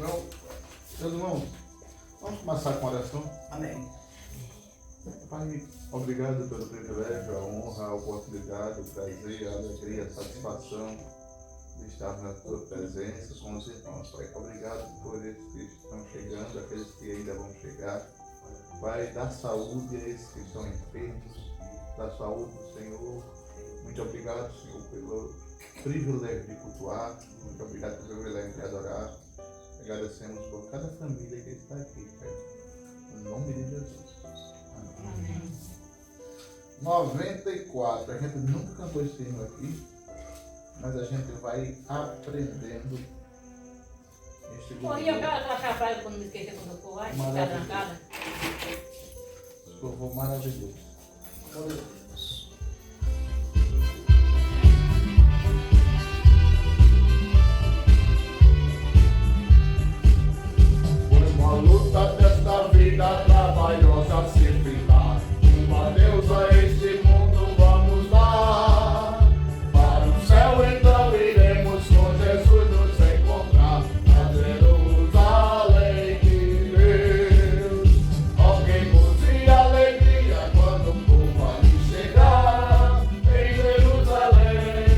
Não. Meus irmãos, vamos começar com a oração. Amém. Pai, obrigado pelo privilégio, a honra, a oportunidade, o prazer, a alegria, a satisfação de estar na tua presença com os irmãos. Pai, obrigado por esses que estão chegando, aqueles que ainda vão chegar. Pai, dá saúde a esses que estão enfermos, dá saúde, Senhor. Muito obrigado, Senhor, pelo privilégio de cultuar, muito obrigado pelo privilégio de adorar. Agradecemos por cada família que está aqui, Pai. Em nome de Jesus. Amém. 94. A gente nunca cantou esse hino aqui, mas a gente vai aprendendo este Bom, e eu quero achar a praia quando me esquecer quando eu for lá, ficar trancada. Louvor maravilhoso. Foi uma luta desta vida trabalhosa se filar. Uma Deus a este mundo vamos dar. Para o céu então iremos com Jesus nos encontrar. A Jerusalém de Deus. Ó, que gozo e alegria quando o povo ali chegar. Em Jerusalém,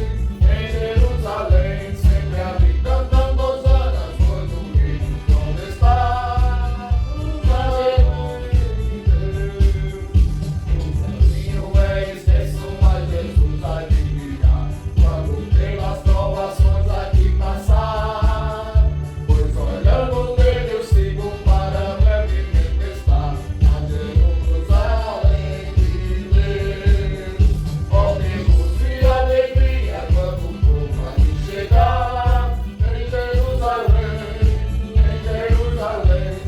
sempre ali cantando hosanas, pois o reino onde está. O caminho é extenso, mas Jesus há de brilhar quando pelas provações aqui passar. Pois olhando nele eu sigo para brevemente estar a Jerusalém de Deus. Ó, que gozo e alegria quando o povo aqui chegar. Em Jerusalém,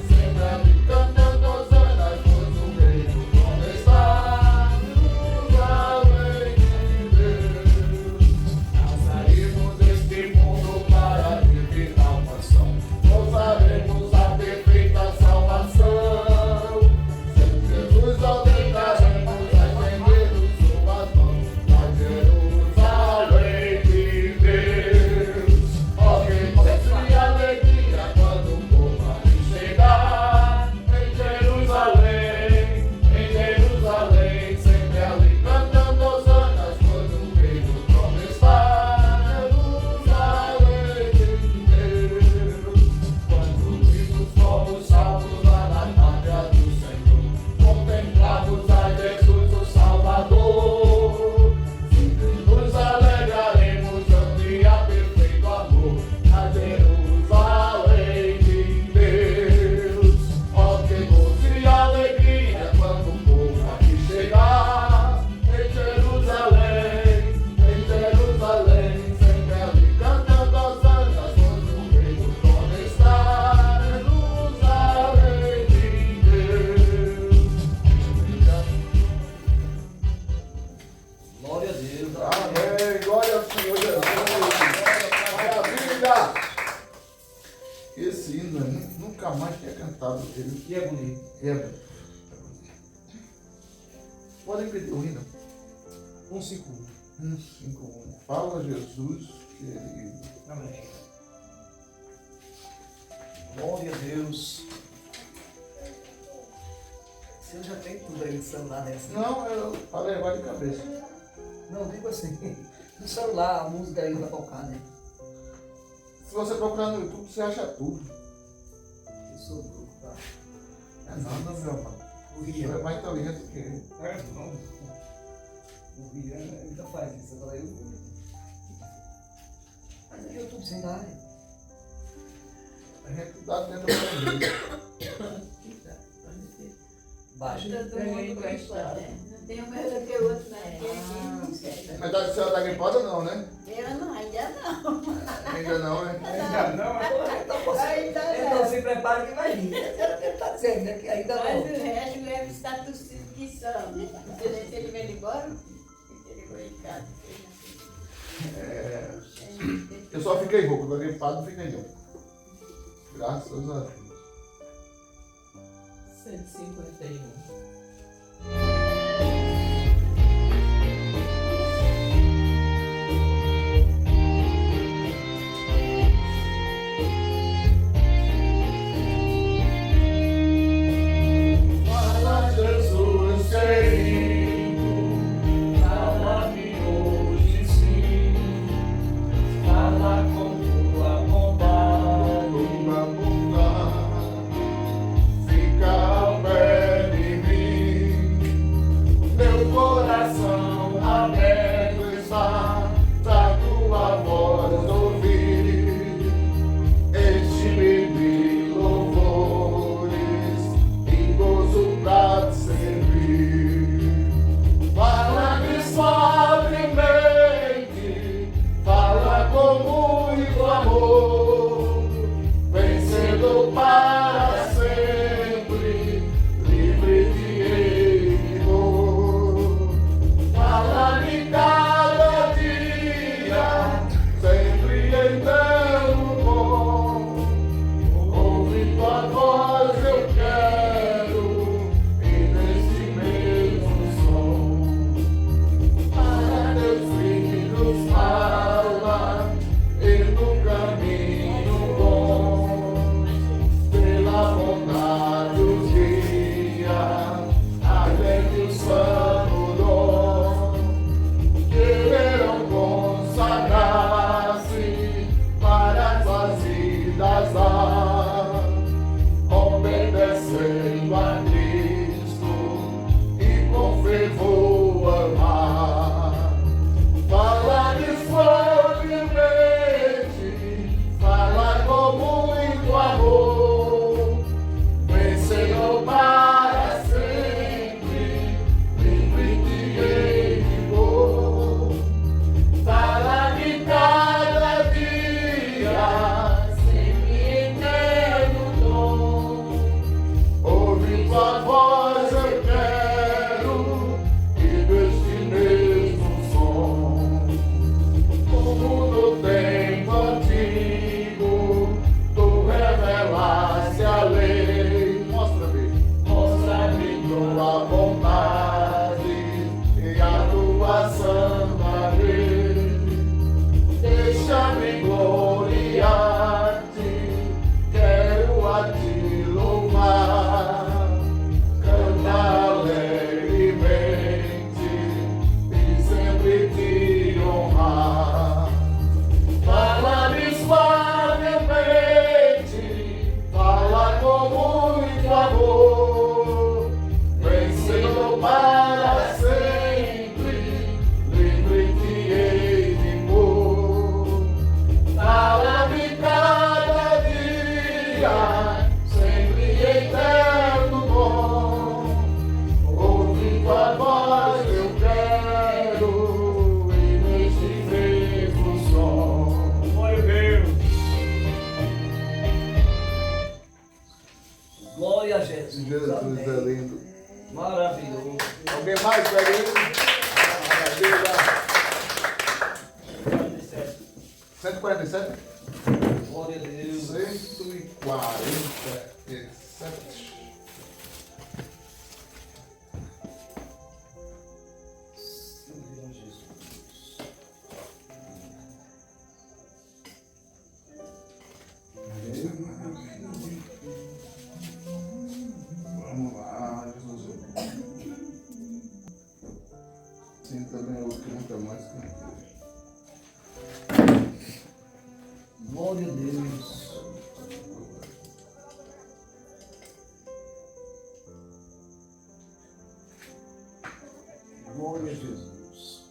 sempre ali cantando hosanas, pois o reino onde está. Jerusalém de Deus. Ao sairmos deste mundo para viver a mansão, gozaremos a perfeita salvação. Sem Jesus adentraremos a estender suas mãos a Jerusalém de Deus. Ó, que gozo e alegria quando o povo ali chegar. Em Jerusalém, sempre ali cantando hosanas, pois o reino onde está. Jerusalém de Deus. Quando vimos fomos salvos lá na pátria do Senhor, contemplamos a Jesus o Salvador. Sempre nos alegraremos ante a perfeito amor a Jerusalém de Deus. Ó, que gozo e alegria quando o povo aqui chegar. Em Jerusalém, sempre ali cantando hosanas, pois o reino onde está. Jerusalém de Deus. Glória a Deus. Amém. Glória ao Senhor Jesus. Maravilha. Esse hino eu nunca mais tinha cantado ele. E é bonito. É bonito. Podem pedir o hino? 151. 151. Fala Jesus, querido. Amém. Glória a Deus. Você já tem tudo aí no celular nessa? Não, eu falei agora de cabeça. Não, digo assim. No celular, a música aí vai tocar, né? Se você procurar no YouTube, você acha tudo. Eu sou louco, tá? É nada, meu amado. O Você é Rian. mais inteligente que eu. Não. O Rian ainda faz isso. Eu falei, mas no YouTube sem dar, né? A gente dá dentro do banheiro. Baixa. Todo mundo gosta, né? Não tem um melhor que o outro, né? Porque aqui não sei. Mas a senhora tá gripada não, né? Eu não, ainda não. Ainda não, né? Ainda não, Ainda então não. se prepare que vai vir. Era o que ele está dizendo, né? Que ainda Mas não. o resto leva status que são. Não sei nem se ele vai embora, se ele foi em casa. É, eu só fiquei rouco, tô gripado, não fiquei não. Graças a Deus. 151. 147? Glória a Deus. 147. Senhor Jesus. Vamos lá, Jesus. Sim, também o que nunca mais cantei. Glória a Deus. Glória a Jesus.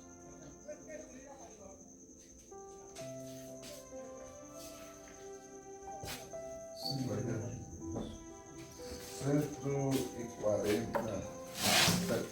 Senhor Jesus. 147.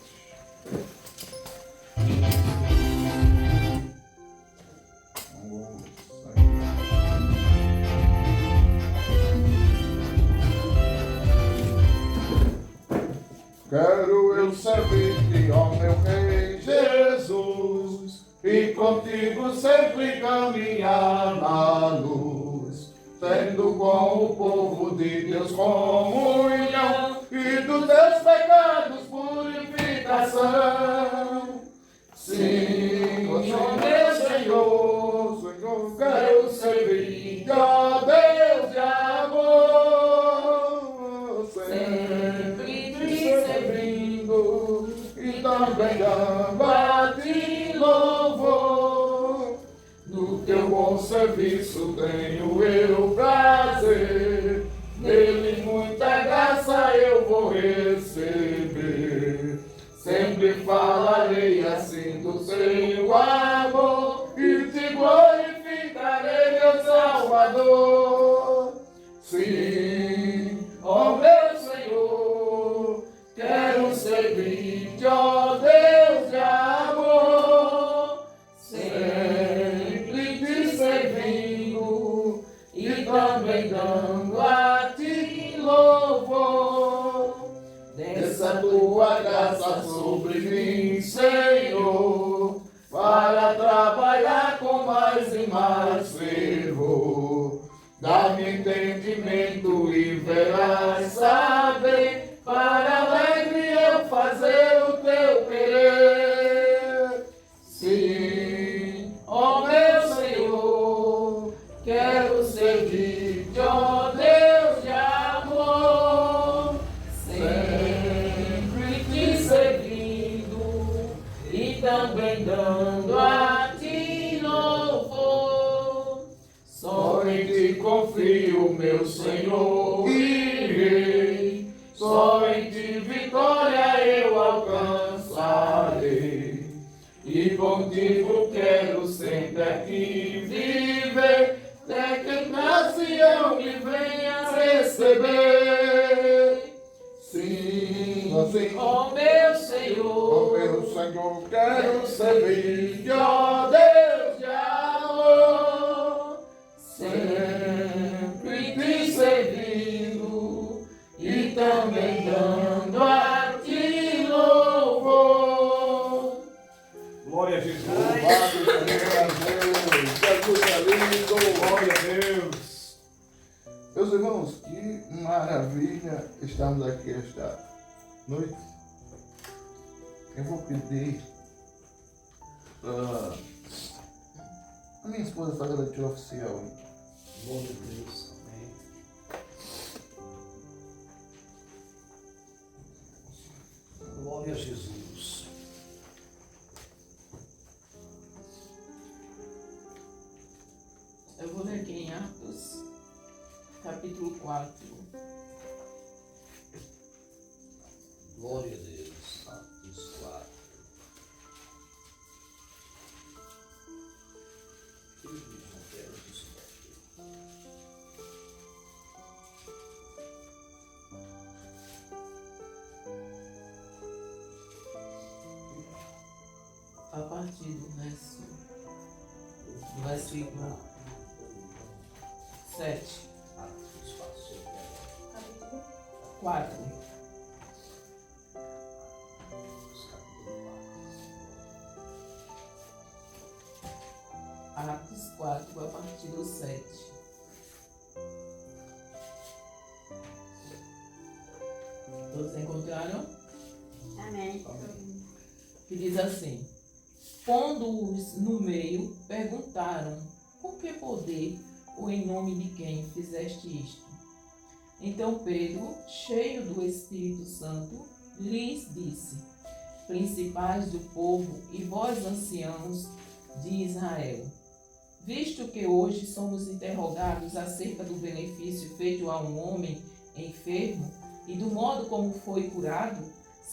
Quero eu servir-te, ó meu Rei Jesus, e contigo sempre caminhar na luz, tendo com o povo de Deus comunhão, e dos teus pecados purificação. Sim, ó meu Senhor, Senhor, quero servir-te, ó Deus de amor, sempre te servindo e também dando a ti louvor. No teu bom serviço tenho eu prazer, nele muita graça eu vou receber. Sempre falarei assim do teu amor e te glorificarei, meu Salvador. Sim, ó meu Senhor, quero servir-te, ó Deus de amor, sempre te servindo e também dando a ti louvor. Desça tua graça sobre mim, Senhor, para trabalhar com mais e mais fervor. Dá-me entendimento e verás saber, para alegre eu fazer o teu querer. Sim, ó meu Senhor, quero servir-te, ó Deus de amor, sempre te servindo e também dando a ti louvor. Só em ti confio, meu Senhor e Rei, só em ti vitória eu alcançarei, e contigo quero sempre aqui viver, até que a nação me venha receber. Sim, assim, ó meu Senhor, quero servir, ó Deus de amor, sempre te servindo e também dando a ti louvor. Glória a Jesus. Louvado seja Deus, Jesus é lindo, glória a Deus. Meus irmãos, que maravilha estamos aqui esta noite. Eu vou pedir a minha esposa fazer a leitura oficial. Glória a Deus. Amém. Glória a Jesus. Eu vou ler aqui em Atos, capítulo 4. Glória a Deus. Atos 4. Eu não quero isso daqui. A partir do versículo 7, Atos 4. Atos 4, a partir do 7. Todos encontraram? Amém. Que diz assim: pondo-os no meio, perguntaram: com que poder ou em nome de quem fizeste isto? Então Pedro, cheio do Espírito Santo, lhes disse: principais do povo e vós anciãos de Israel, visto que hoje somos interrogados acerca do benefício feito a um homem enfermo e do modo como foi curado,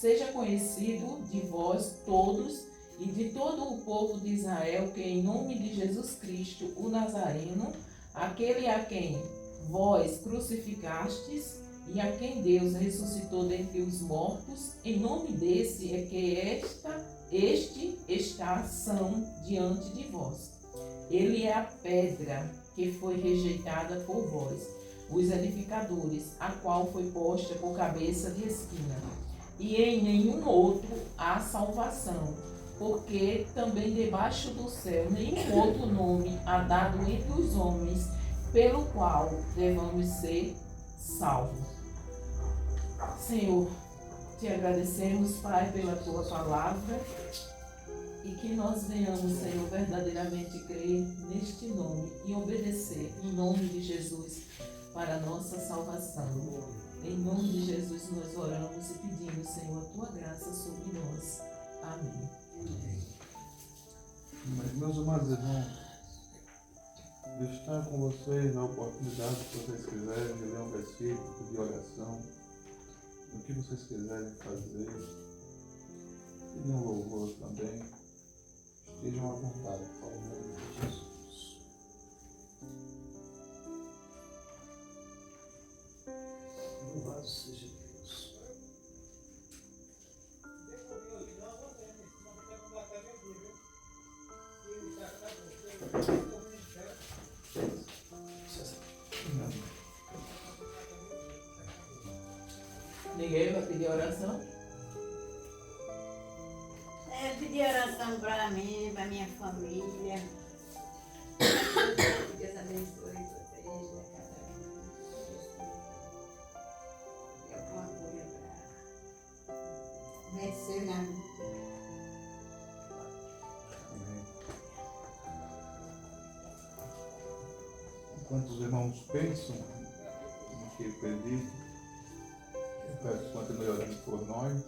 seja conhecido de vós todos e de todo o povo de Israel que em nome de Jesus Cristo, o Nazareno, aquele a quem vós crucificastes e a quem Deus ressuscitou dentre os mortos, em nome desse é que este está são diante de vós. Ele é a pedra que foi rejeitada por vós, os edificadores, a qual foi posta por cabeça de esquina. E em nenhum outro há salvação, porque também debaixo do céu nenhum outro nome há dado entre os homens, pelo qual devamos ser salvos. Senhor, te agradecemos, Pai, pela tua palavra e que nós venhamos, Senhor, verdadeiramente crer neste nome e obedecer em nome de Jesus para a nossa salvação. Em nome de Jesus nós oramos e pedimos, Senhor, a tua graça sobre nós. Amém. Mas, meus amados irmãos, deixar com vocês a oportunidade, se vocês quiserem, de ler um versículo, de oração, o que vocês quiserem fazer, pedir um louvor também, estejam à vontade, por favor, de Jesus. Louvado seja Deus. Ninguém vai pedir oração? Eu pedi oração para mim, para minha família. Deus abençoe vocês, cada um. E alguma coisa para vencer na vida. Enquanto os irmãos pensam no que pedir, eu peço que continue orando por nós,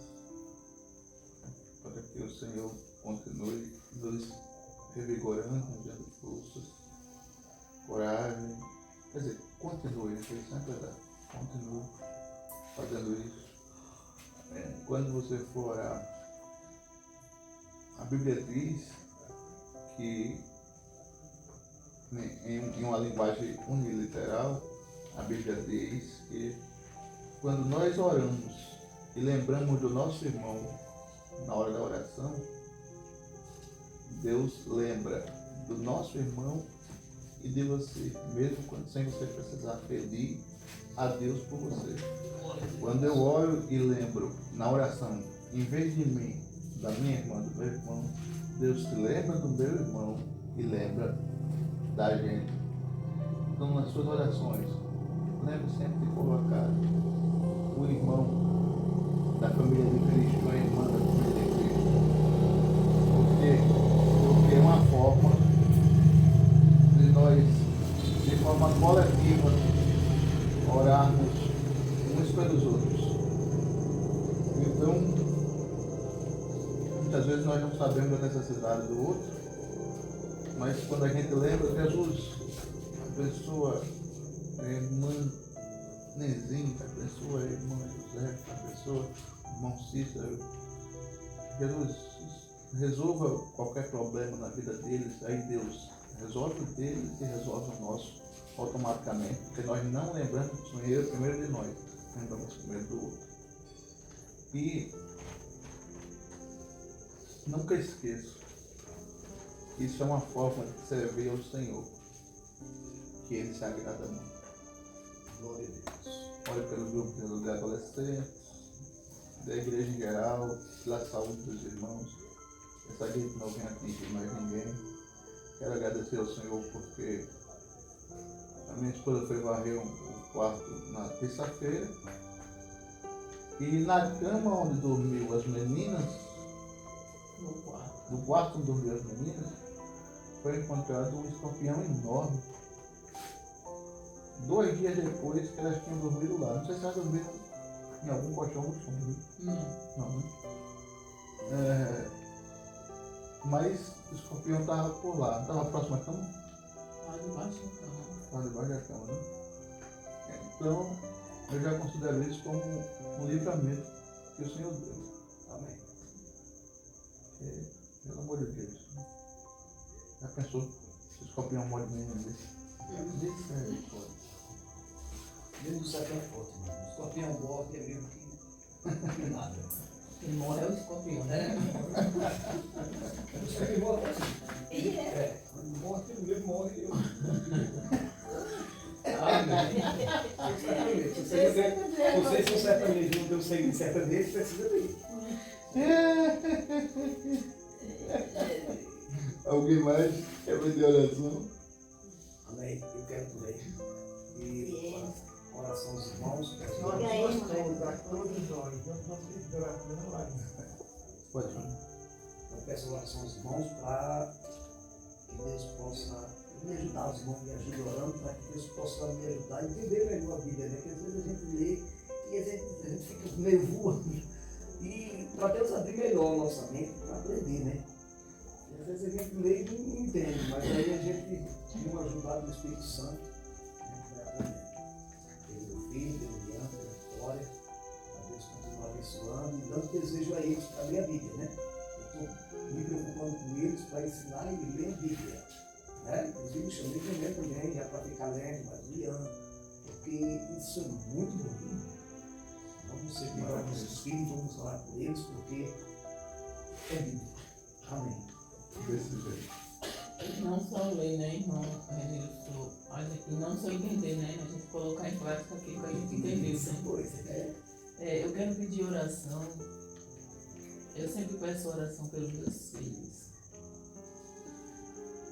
para que o Senhor continue nos revigorando, nos dando forças, coragem. Quer dizer, continue, né? Isso é verdade. Continue fazendo isso. Quando você for orar, a Bíblia diz que, em uma linguagem uniliteral, a Bíblia diz que quando nós oramos e lembramos do nosso irmão na hora da oração, Deus lembra do nosso irmão e de você, mesmo sem você precisar pedir a Deus por você. Quando eu oro e lembro na oração, em vez de mim, da minha irmã, do meu irmão, Deus se lembra do meu irmão e lembra da gente. Então, nas suas orações, lembre sempre de colocar o irmão da família de Cristo, a irmã da família de Cristo. Porque é uma forma de nós, de forma coletiva, orarmos uns pelos outros. Então, muitas vezes nós não sabemos a necessidade do outro, mas quando a gente lembra, Jesus, abençoa a irmã Nezinha, abençoa a irmã José, abençoa o irmão Cícero. Jesus, resolva qualquer problema na vida deles, aí Deus resolve o deles e resolve o nosso automaticamente, porque nós não lembramos primeiro de nós, lembramos primeiro do outro. E nunca esqueça, isso é uma forma de servir ao Senhor, que Ele se agrada muito. Glória a Deus. Olhe pelo grupo de adolescentes, da igreja em geral, pela saúde dos irmãos, essa gripe não vem atingir mais ninguém, quero agradecer ao Senhor porque a minha esposa foi varrer o quarto na terça-feira e na cama onde dormiu as meninas, no quarto onde dormiu as meninas, foi encontrado um escorpião enorme. 2 dias depois que elas tinham dormido lá. Não sei se elas dormiram em algum colchão no chão, viu? Não, né? Mas o escorpião estava por lá. Estava próximo à cama? Lá debaixo da cama. Lá debaixo da cama, né? Então, eu já considero isso como um livramento que o Senhor deu. Amém. Pelo amor de Deus. Já pensou se o escorpião morde menino desse? Misericórdia. Deus do céu é forte, mano. O escorpião morre é mesmo que nada. Quem morre é o escorpião, né? O escorpião morre assim. E é. É, quando morre, ele morre. Vocês são sertanejos, não deu sangue de sertanejo, precisa ver. Alguém mais quer pedir oração? Amém. Eu quero também. E oração aos irmãos. Olha aí, mano. Pode falar. Eu peço oração aos irmãos para que Deus possa me ajudar, os irmãos me ajudem orando, para que Deus possa me ajudar a entender melhor a Bíblia, né? Porque às vezes a gente lê e a gente fica meio voando. E para Deus abrir melhor a nossa mente para aprender, né? E às vezes a gente lê e não entende, mas aí a gente tem uma ajudada do Espírito Santo, né, para aprender. Pelo meu filho, pelo Ian, pela Vitória, para Deus continuar abençoando e dando desejo a eles para ler a Bíblia, né? Eu estou me preocupando com eles para ensinar e ler a Bíblia. Né? Inclusive chamei também já para ficar lendo, mas o Ian, porque isso é muito bom. Vamos servir para nossos filhos, vamos falar com eles, porque é Bíblia. Amém. Desse jeito. Não só ler, né, irmão Renilson? E não só entender, né? A gente colocar em prática aquilo que a gente entendeu, né? Pois, Eu quero pedir oração. Eu sempre peço oração pelos meus filhos.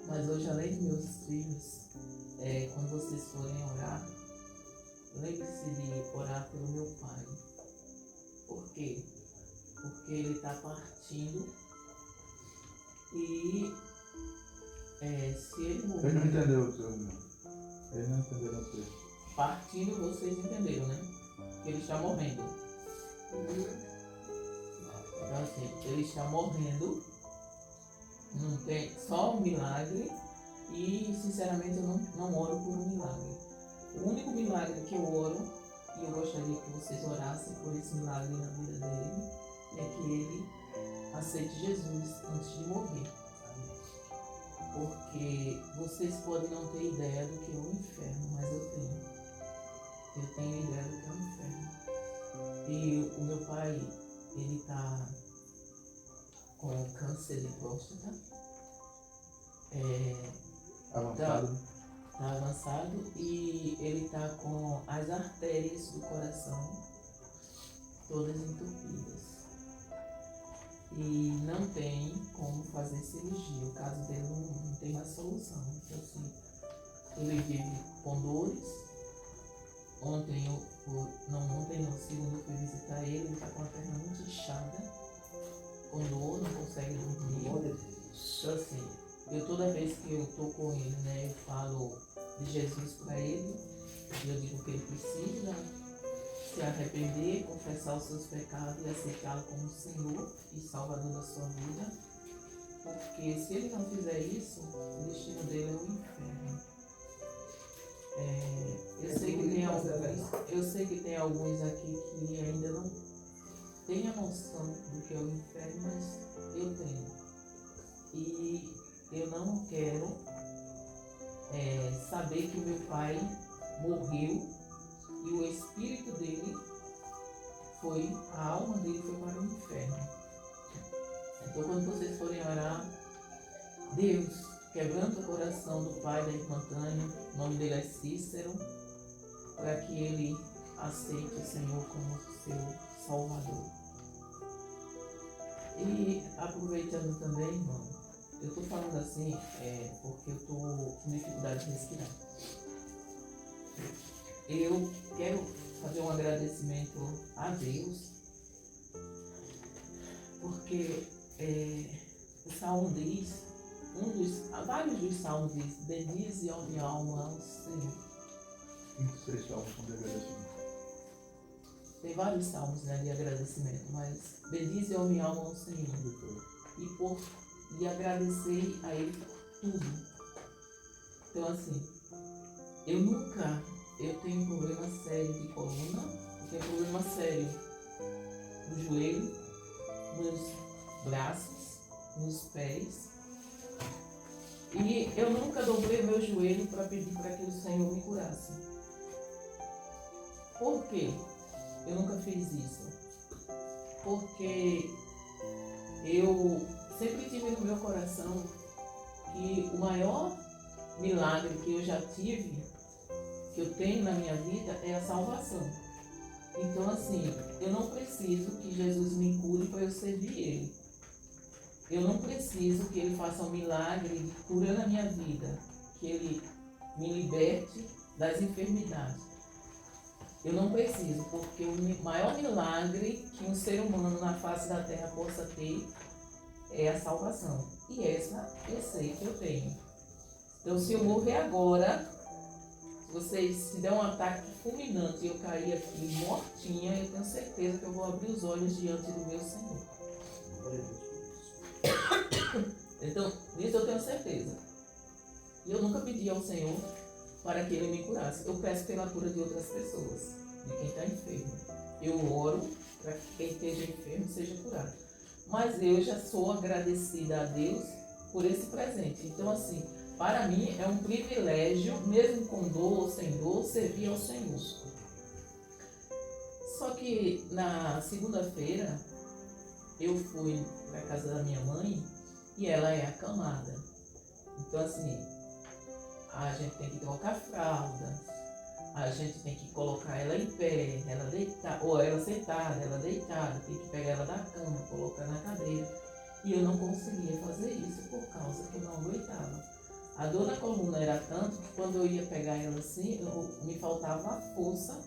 Mas hoje, além dos meus filhos, quando vocês forem orar, lembre-se de orar pelo meu pai. Por quê? Porque ele está partindo e se ele Ele não morrer, entendeu o seu irmão. Ele não entendeu o seu. partindo, vocês entenderam, né? Que ele está morrendo. Então assim, ele está morrendo, não tem só um milagre e sinceramente eu não oro por um milagre. O único milagre que eu oro, e eu gostaria que vocês orassem por esse milagre na vida dele, é que ele aceite Jesus antes de morrer. Porque vocês podem não ter ideia do que é o inferno, mas eu tenho. Eu tenho ideia do que é o inferno. E o meu pai, ele tá com câncer de próstata. Avançado. Tá avançado e ele tá com as artérias do coração todas entupidas. E não tem como fazer cirurgia. O caso dele não tem mais solução. Então, assim, ele vive com dores. Ontem, segunda eu fui visitar ele está com a perna muito inchada, com dor, não consegue dormir. Então, assim, eu toda vez que eu tô com ele, né, eu falo de Jesus para ele, eu digo que ele precisa se arrepender, confessar os seus pecados e aceitá-lo como Senhor e Salvador da sua vida, porque se ele não fizer isso, o destino dele é o inferno. Eu sei que tem alguns aqui que ainda não têm a noção do que é o inferno, mas eu tenho. E eu não quero saber que meu pai morreu e o espírito dele a alma dele foi para o inferno. Então quando vocês forem orar, Deus, quebranta o coração do pai da irmã Tânia, o nome dele é Cícero, para que ele aceite o Senhor como seu Salvador. E aproveitando também, irmão, eu tô falando assim porque eu tô com dificuldade de respirar. Eu quero fazer um agradecimento a Deus, porque o Salmo diz, vários dos Salmos diz, bendize a minha alma ao Senhor. 26 salmos são de agradecimento. Tem vários salmos, né, de agradecimento, mas bendize a minha alma ao Senhor. E agradecer a Ele por tudo. Então, assim, eu tenho um problema sério de coluna, eu tenho problema sério no joelho, nos braços, nos pés. E eu nunca dobrei meu joelho para pedir para que o Senhor me curasse. Por quê? Eu nunca fiz isso. Porque eu sempre tive no meu coração que o maior milagre que eu já tive, que eu tenho na minha vida, é a salvação. Então, assim, eu não preciso que Jesus me cure para eu servir Ele. Eu não preciso que Ele faça um milagre de cura na minha vida, que Ele me liberte das enfermidades. Eu não preciso, porque o maior milagre que um ser humano na face da terra possa ter é a salvação. E essa eu sei que eu tenho. Então, se eu morrer agora, se der um ataque fulminante e eu cair aqui mortinha, eu tenho certeza que eu vou abrir os olhos diante do meu Senhor. Então, nisso eu tenho certeza. E eu nunca pedi ao Senhor para que Ele me curasse. Eu peço pela cura de outras pessoas, de quem está enfermo. Eu oro para que quem esteja enfermo seja curado. Mas eu já sou agradecida a Deus por esse presente. Então, assim, para mim é um privilégio, mesmo com dor ou sem dor, servir ao Senhor. Só que na segunda-feira eu fui para a casa da minha mãe e ela é acamada. Então, assim, a gente tem que trocar fralda, a gente tem que colocar ela em pé, ela deitada, ou ela sentada, ela deitada, tem que pegar ela da cama, colocar na cadeira. E eu não conseguia fazer isso por causa que eu não aguentava. A dor na coluna era tanto que quando eu ia pegar ela assim, me faltava a força.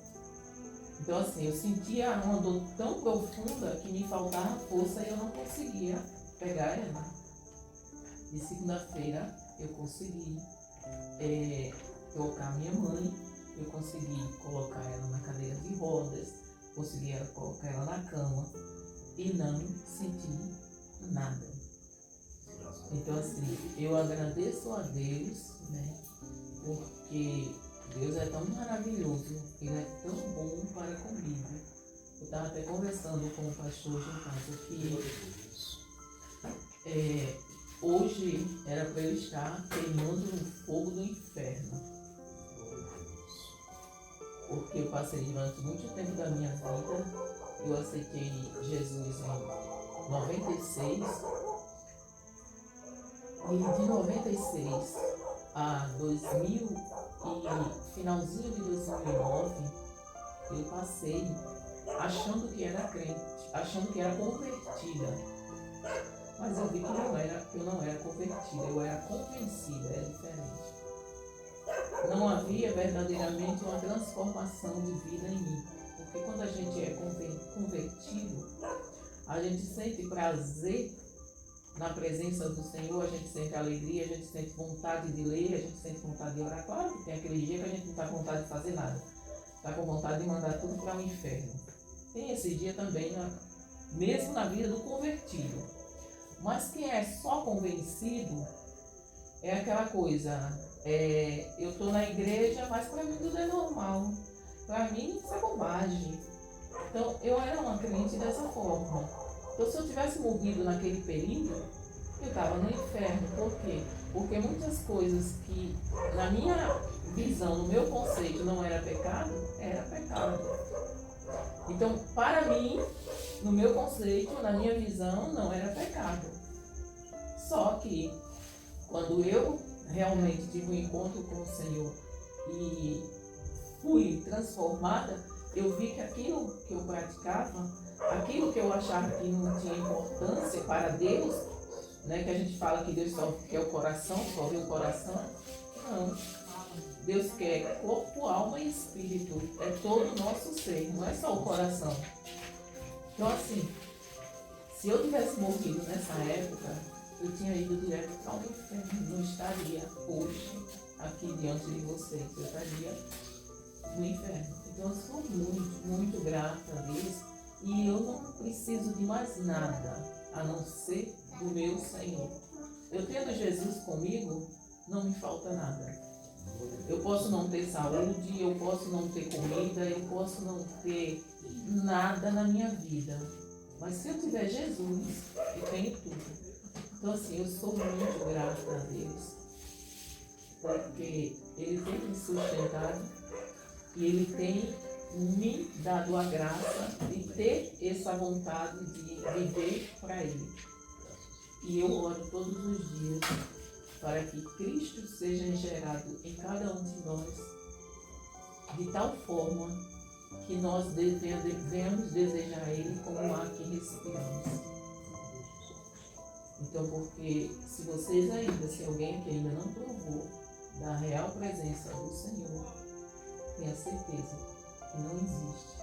Então, assim, eu sentia uma dor tão profunda que me faltava força e eu não conseguia pegar ela. E segunda-feira eu consegui trocar minha mãe, eu consegui colocar ela na cadeira de rodas, consegui colocar ela na cama e não senti nada. Então, assim, eu agradeço a Deus, né, porque Deus é tão maravilhoso, Ele é tão bom para comigo. Eu estava até conversando com o pastor hoje em casa que hoje era para eu estar queimando no fogo do inferno. Porque eu passei durante muito tempo da minha vida, eu aceitei Jesus em 96, e de 96 a 2000 e finalzinho de 2009, eu passei achando que era crente, achando que era convertida. Mas eu vi que eu não era convertida, eu era convencida, é diferente. Não havia verdadeiramente uma transformação de vida em mim. Porque quando a gente é convertido, a gente sente prazer na presença do Senhor, a gente sente alegria, a gente sente vontade de ler, a gente sente vontade de orar. Claro que tem aquele dia que a gente não está com vontade de fazer nada. Está com vontade de mandar tudo para o inferno. Tem esse dia também, mesmo na vida do convertido. Mas quem é só convencido é aquela coisa, eu estou na igreja, mas para mim tudo é normal. Para mim isso é bobagem. Então eu era uma crente dessa forma. Então se eu tivesse morrido naquele período, eu estava no inferno. Por quê? Porque muitas coisas que na minha visão, no meu conceito não era pecado. Então para mim, no meu conceito, na minha visão, não era pecado. Só que quando eu realmente tive um encontro com o Senhor e fui transformada, eu vi que aquilo que eu praticava, aquilo que eu achava que não tinha importância para Deus, né, que a gente fala que Deus só quer o coração, só vê o coração. Não. Deus quer corpo, alma e espírito. É todo o nosso ser, não é só o coração. Então, assim, se eu tivesse morrido nessa época, eu tinha ido direto para o inferno. Não estaria hoje aqui diante de vocês. Eu estaria no inferno. Então, eu sou muito, muito grata a Deus. E eu não preciso de mais nada, a não ser do meu Senhor. Eu tendo Jesus comigo, não me falta nada. Eu posso não ter saúde, eu posso não ter comida, eu posso não ter nada na minha vida. Mas se eu tiver Jesus, eu tenho tudo. Então, assim, eu sou muito grata a Deus. Porque Ele tem me sustentado e Ele tem me dado a graça de ter essa vontade de viver para Ele. E eu oro todos os dias para que Cristo seja gerado em cada um de nós, de tal forma que nós devemos desejar Ele como o ar que respiramos. Então, porque se vocês ainda, se alguém que ainda não provou da real presença do Senhor, tenha certeza que não existe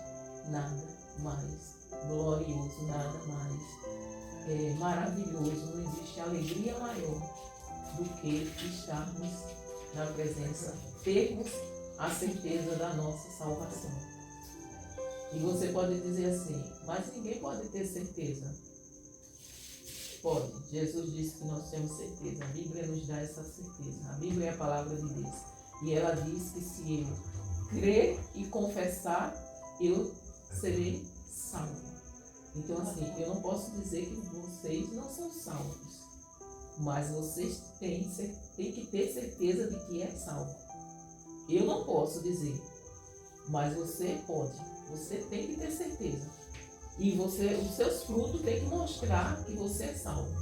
nada mais glorioso, nada mais maravilhoso, não existe alegria maior do que estarmos na presença, termos a certeza da nossa salvação. E você pode dizer assim, mas ninguém pode ter certeza. Pode. Jesus disse que nós temos certeza. A Bíblia nos dá essa certeza. A Bíblia é a palavra de Deus. E ela diz que se eu crer e confessar, eu serei salvo. Então, assim, eu não posso dizer que vocês não são salvos. Mas vocês têm que ter certeza de que é salvo. Eu não posso dizer, mas você pode. Você tem que ter certeza. E os seus frutos têm que mostrar que você é salvo.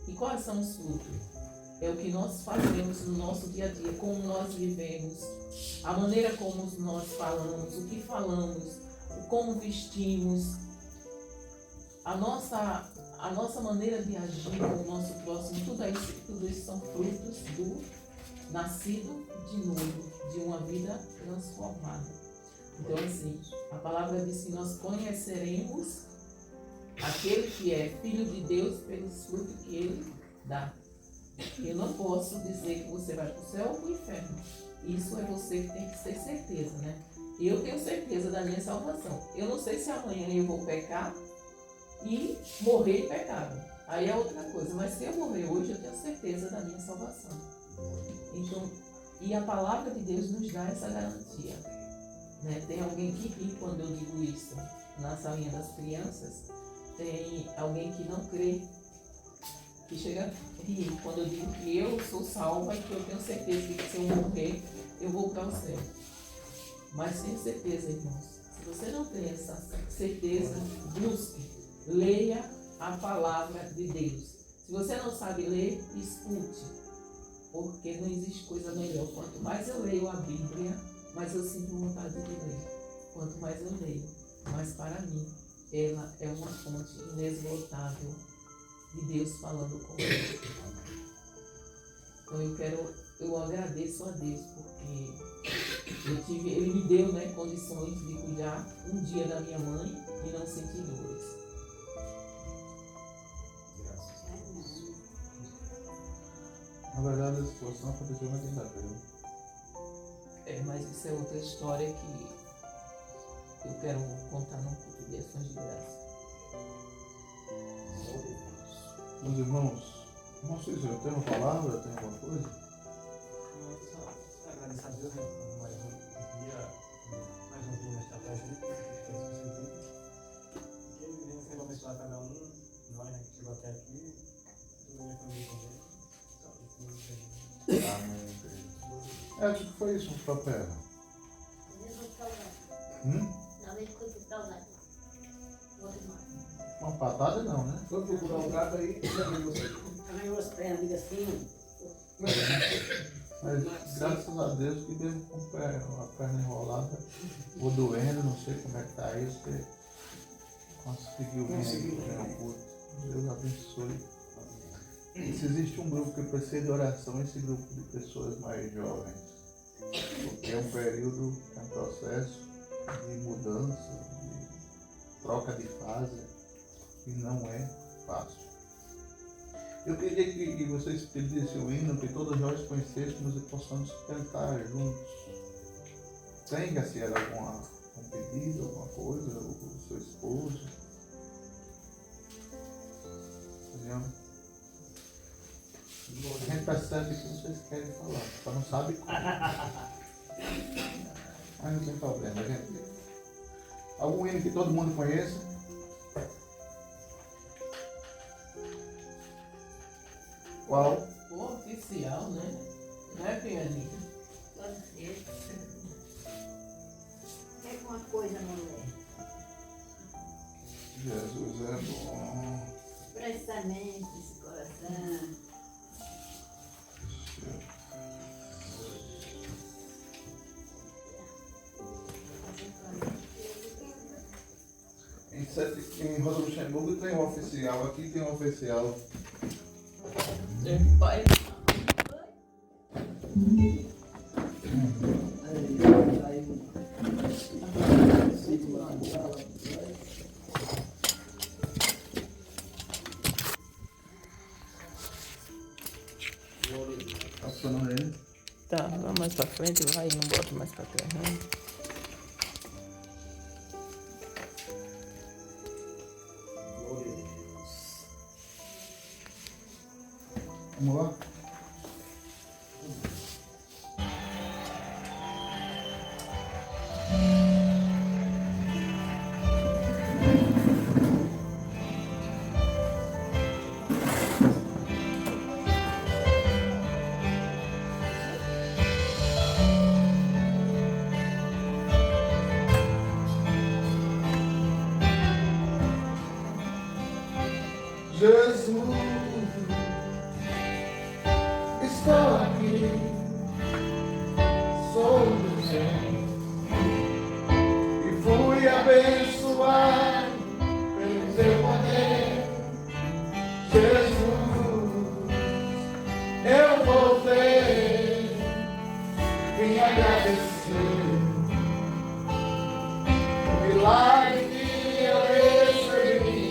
E quais são os frutos? É o que nós fazemos no nosso dia a dia, como nós vivemos, a maneira como nós falamos, o que falamos, como vestimos, a nossa maneira de agir com o nosso próximo, tudo isso são frutos do nascido de novo, de uma vida transformada. Então, assim, a palavra diz que nós conheceremos aquele que é filho de Deus pelos frutos que ele dá. Eu não posso dizer que você vai para o céu ou para o inferno. Isso é você que tem que ter certeza, né? Eu tenho certeza da minha salvação. Eu não sei se amanhã eu vou pecar e morrer em pecado. Aí é outra coisa. Mas se eu morrer hoje, eu tenho certeza da minha salvação. Então, e a palavra de Deus nos dá essa garantia. Né? Tem alguém que ri quando eu digo isso na salinha das crianças. Tem alguém que não crê, que chega a rir quando eu digo que eu sou salva e que eu tenho certeza de que se eu morrer, eu vou para o céu. Mas tenho certeza, irmãos, se você não tem essa certeza, busque, leia a palavra de Deus. Se você não sabe ler, escute, porque não existe coisa melhor. Quanto mais eu leio a Bíblia, mais eu sinto vontade de ler. Quanto mais eu leio, mais para mim ela é uma fonte inesgotável de Deus falando comigo. Então eu agradeço a Deus porque Ele me deu, né, condições de cuidar um dia da minha mãe e não sentir dores. Na verdade, a situação aconteceu na quinta-feira. Mas isso é outra história que eu quero contar num culto de ações de graça. Meus irmãos, não sei se eu tenho uma palavra, tem alguma coisa? Só agradecer a Deus, né, por mais um dia nesta festa, e Ele venha abençoar cada um, nós, né, que chegou até aqui, toda a minha família também. Amém. O que foi isso, papel? Uma patada não, né? Foi procurar um prato aí, já vi você. Arranhou as pernas, diga assim. Mas graças a Deus que mesmo com a perna enrolada, ou doendo, não sei como é que tá isso, você conseguiu vir ao culto. Deus abençoe. se existe um grupo que precisa de oração, esse grupo de pessoas mais jovens. Porque é um período, é um processo de mudança, de troca de fase, e não é fácil. Eu queria que vocês pedissem o hino, que todos nós conhecêssemos e possamos cantar juntos. Tem, Graciela, algum pedido, alguma coisa, o seu esposo? A gente percebe que vocês querem falar, só não sabe como. Mas não tem problema, gente. Algum hino que todo mundo conheça? Qual? O oficial, né? Não é, Pianinha? É uma coisa, mulher. Jesus é bom. Presta a mente, esse coração. Em Rosa Luxemburgo tem um oficial, aqui tem um oficial. Pai. Tá funcionando aí? Tá, vamos mais pra frente, vai, não bota mais pra terreno. Vamos lá? Jesus, estou aqui, sou do céu e fui abençoado pelo teu poder. Jesus, eu voltei, vim agradecer o milagre que eu recebi.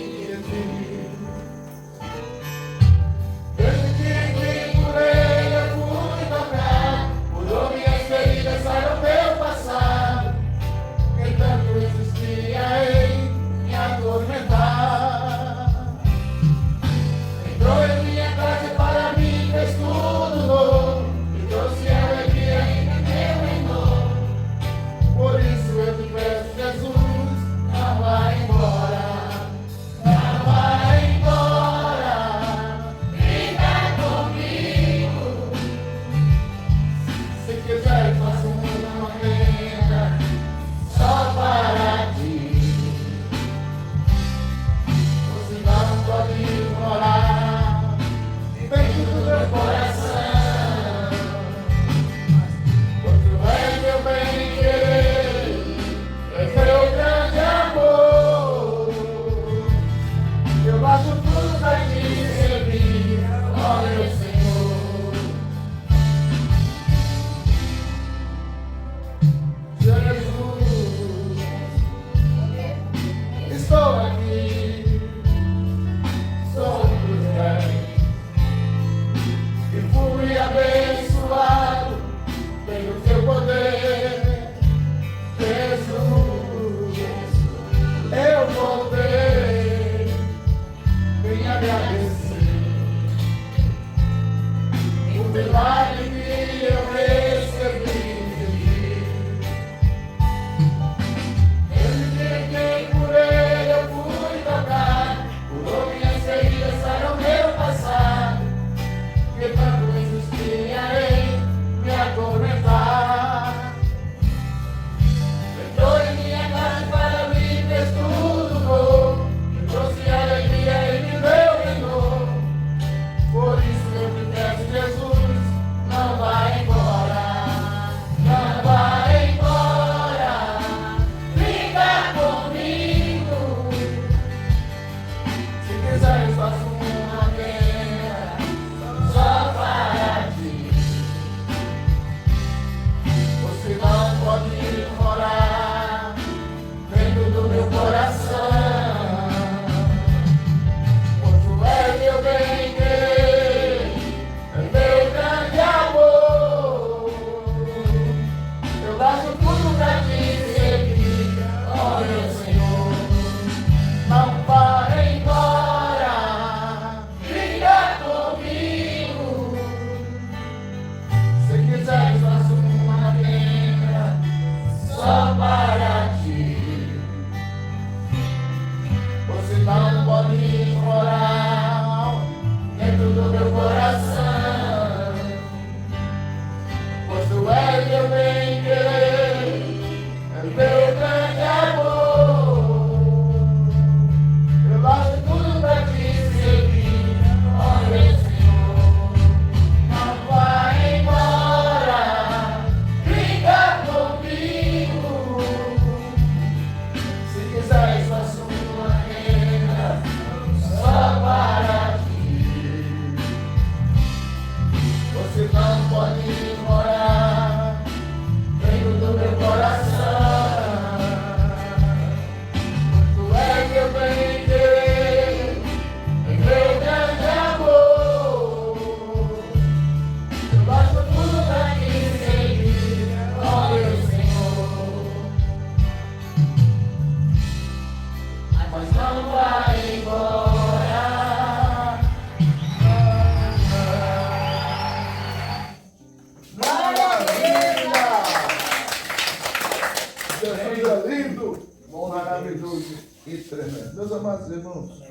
corajoso e tremendo. Meus amados irmãos,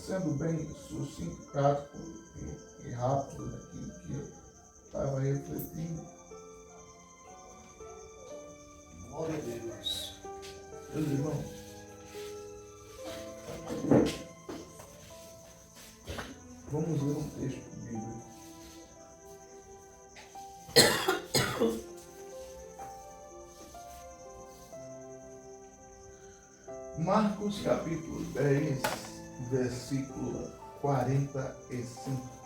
sendo bem sucinto, prático e rápido naquilo que eu estava refletindo, Glória a Deus. meus irmãos, vamos ler um texto bíblico. Marcos capítulo 10, versículo 45.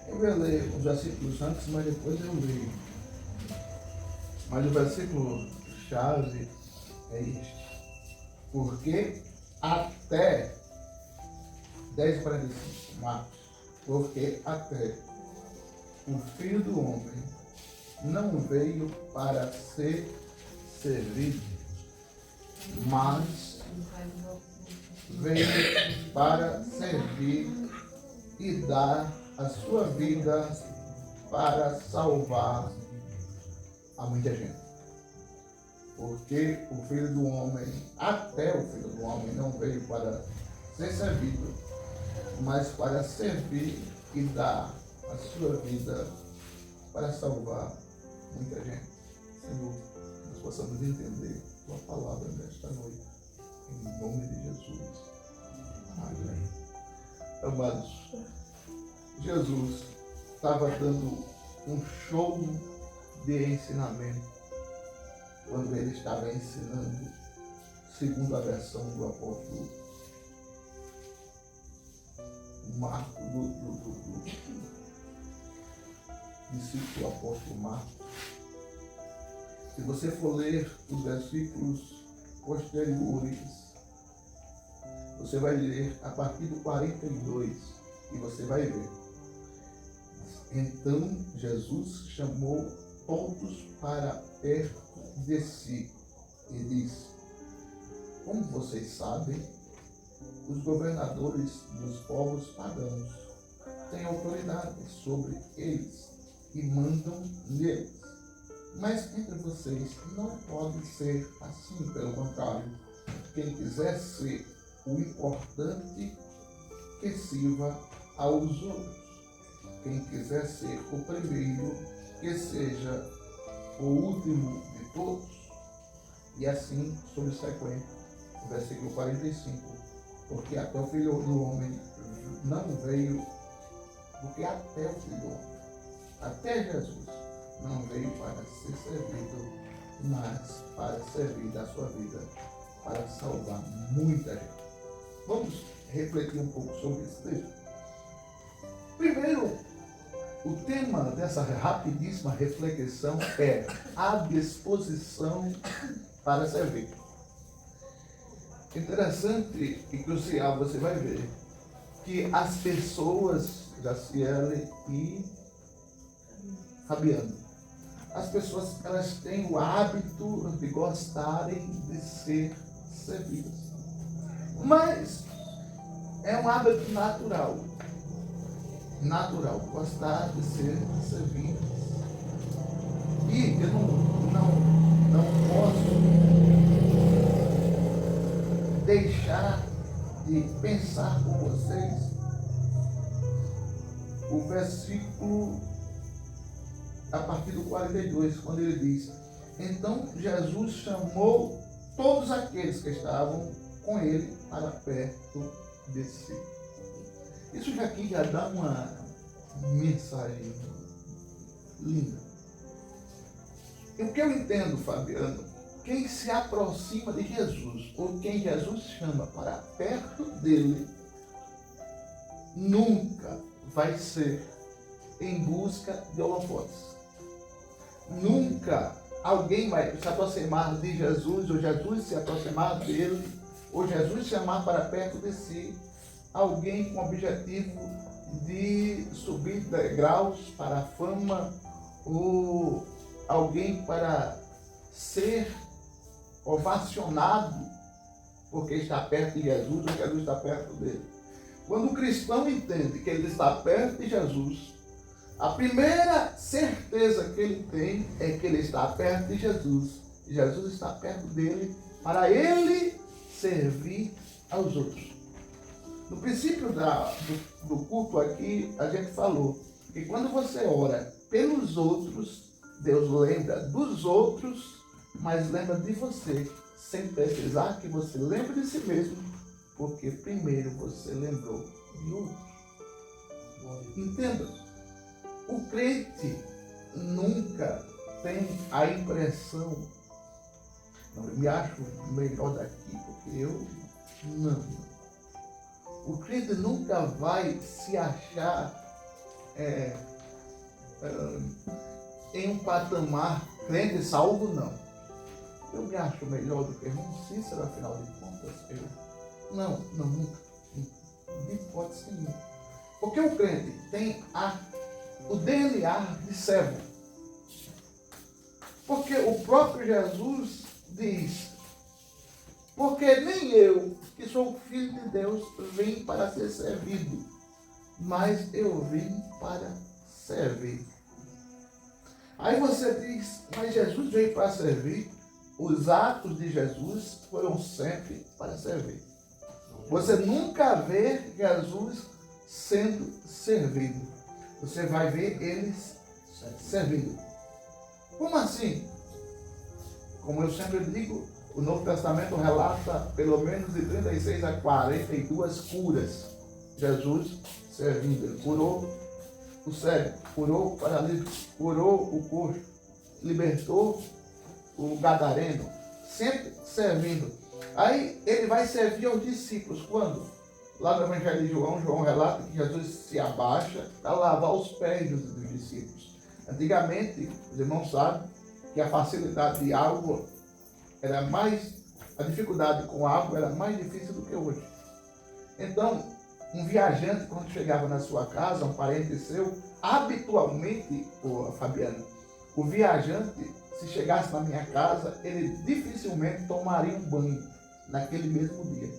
Eu vou ler os versículos antes, mas depois eu leio. Mas o versículo chave é este. Porque até 10:45, Marcos, porque até o Filho do Homem não veio para ser servido, mas veio para servir e dar a sua vida para salvar a muita gente. Porque o Filho do Homem, até o Filho do Homem não veio para ser servido, mas para servir e dar a sua vida para salvar muita gente. Senhor, que nós possamos entender a tua palavra nesta noite, em nome de Jesus. Amém. Amados, Jesus estava dando um show de ensinamento quando ele estava ensinando, segundo a versão do apóstolo Marcos, do discípulo apóstolo Marcos. Se você for ler os versículos posteriores, você vai ler a partir do 42 e você vai ver. Então Jesus chamou todos para perto de si e disse: como vocês sabem, os governadores dos povos pagãos têm autoridade sobre eles e mandam neles. Mas entre vocês não pode ser assim, pelo contrário. Quem quiser ser o importante, que sirva aos outros. Quem quiser ser o primeiro, que seja o último de todos. E assim, subsequente, o versículo 45. Porque até o Filho do Homem não veio, porque até o Filho do Homem, até Jesus, não veio para ser servido, mas para servir da sua vida, para salvar muita gente. Vamos refletir um pouco sobre esse texto. Primeiro, o tema dessa rapidíssima reflexão é a disposição para servir. Interessante e crucial, você vai ver que as pessoas, Graciele e Fabiano, as pessoas, elas têm o hábito de gostarem de ser servidas. Mas é um hábito natural, gostar de ser servido. E eu não posso deixar de pensar com vocês o versículo a partir do 42, quando ele diz: então Jesus chamou todos aqueles que estavam com ele para perto de si. Isso aqui já dá uma mensagem linda. E o que eu entendo, Fabiano, quem se aproxima de Jesus, ou quem Jesus chama para perto dele, nunca vai ser em busca de holofotes. Nunca alguém vai se aproximar de Jesus, ou Jesus se aproximar dele, ou Jesus chamar para perto de si alguém com o objetivo de subir degraus para a fama alguém para ser ovacionado porque está perto de Jesus ou Jesus está perto dele. Quando o cristão entende que ele está perto de Jesus, a primeira certeza que ele tem é que ele está perto de Jesus. Jesus está perto dele para ele servir aos outros. No princípio do culto aqui, a gente falou que quando você ora pelos outros, Deus lembra dos outros, mas lembra de você, sem precisar que você lembre de si mesmo, porque primeiro você lembrou de outros. Entenda, o crente nunca tem a impressão, não, eu me acho melhor daqui, porque eu não. O crente nunca vai se achar em um patamar crente salvo, não. Eu me acho melhor do que irmão Cícero, afinal de contas, Não, nunca. De hipótese nenhuma. Porque o crente tem o DNA de servo. Porque o próprio Jesus diz: porque nem eu, que sou filho de Deus, vim para ser servido, mas eu vim para servir. Aí você diz: mas Jesus veio para servir. Os atos de Jesus foram sempre para servir. Você nunca vê Jesus sendo servido. Você vai ver eles servindo. Como assim? Como eu sempre digo, o Novo Testamento relata pelo menos de 36 a 42 curas. Jesus servindo. Ele curou o cego, curou o paralítico, curou o coxo, libertou o gadareno, sempre servindo. Aí ele vai servir aos discípulos. Quando? Lá no Evangelho de João, João relata que Jesus se abaixa para lavar os pés dos discípulos. Antigamente, os irmãos sabem que a facilidade de água era mais, a dificuldade com água era mais difícil do que hoje. Então, um viajante, quando chegava na sua casa, um parente seu, habitualmente, Fabiano, o viajante, se chegasse na minha casa, ele dificilmente tomaria um banho naquele mesmo dia.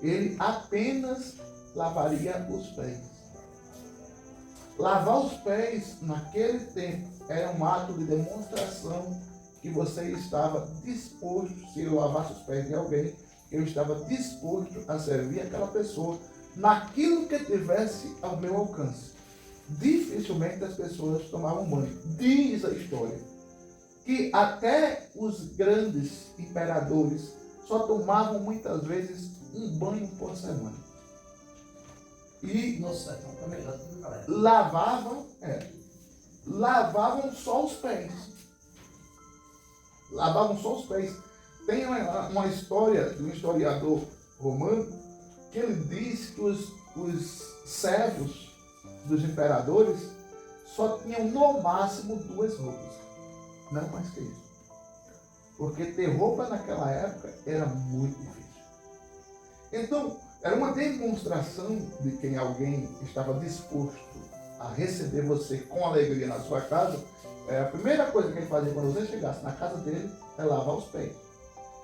Ele apenas lavaria os pés. Lavar os pés naquele tempo era um ato de demonstração que você estava disposto, se eu lavasse os pés de alguém, eu estava disposto a servir aquela pessoa naquilo que tivesse ao meu alcance. Dificilmente as pessoas tomavam banho. Diz a história que até os grandes imperadores só tomavam muitas vezes um banho por semana. E lavavam só os pés. Lavavam só os pés. Tem uma história de um historiador romano que ele diz que os servos dos imperadores só tinham no máximo 2 roupas. Não mais que isso. Porque ter roupa naquela época era muito difícil. Então, era uma demonstração de que alguém estava disposto a receber você com alegria na sua casa. A primeira coisa que ele fazia quando você chegasse na casa dele é lavar os pés.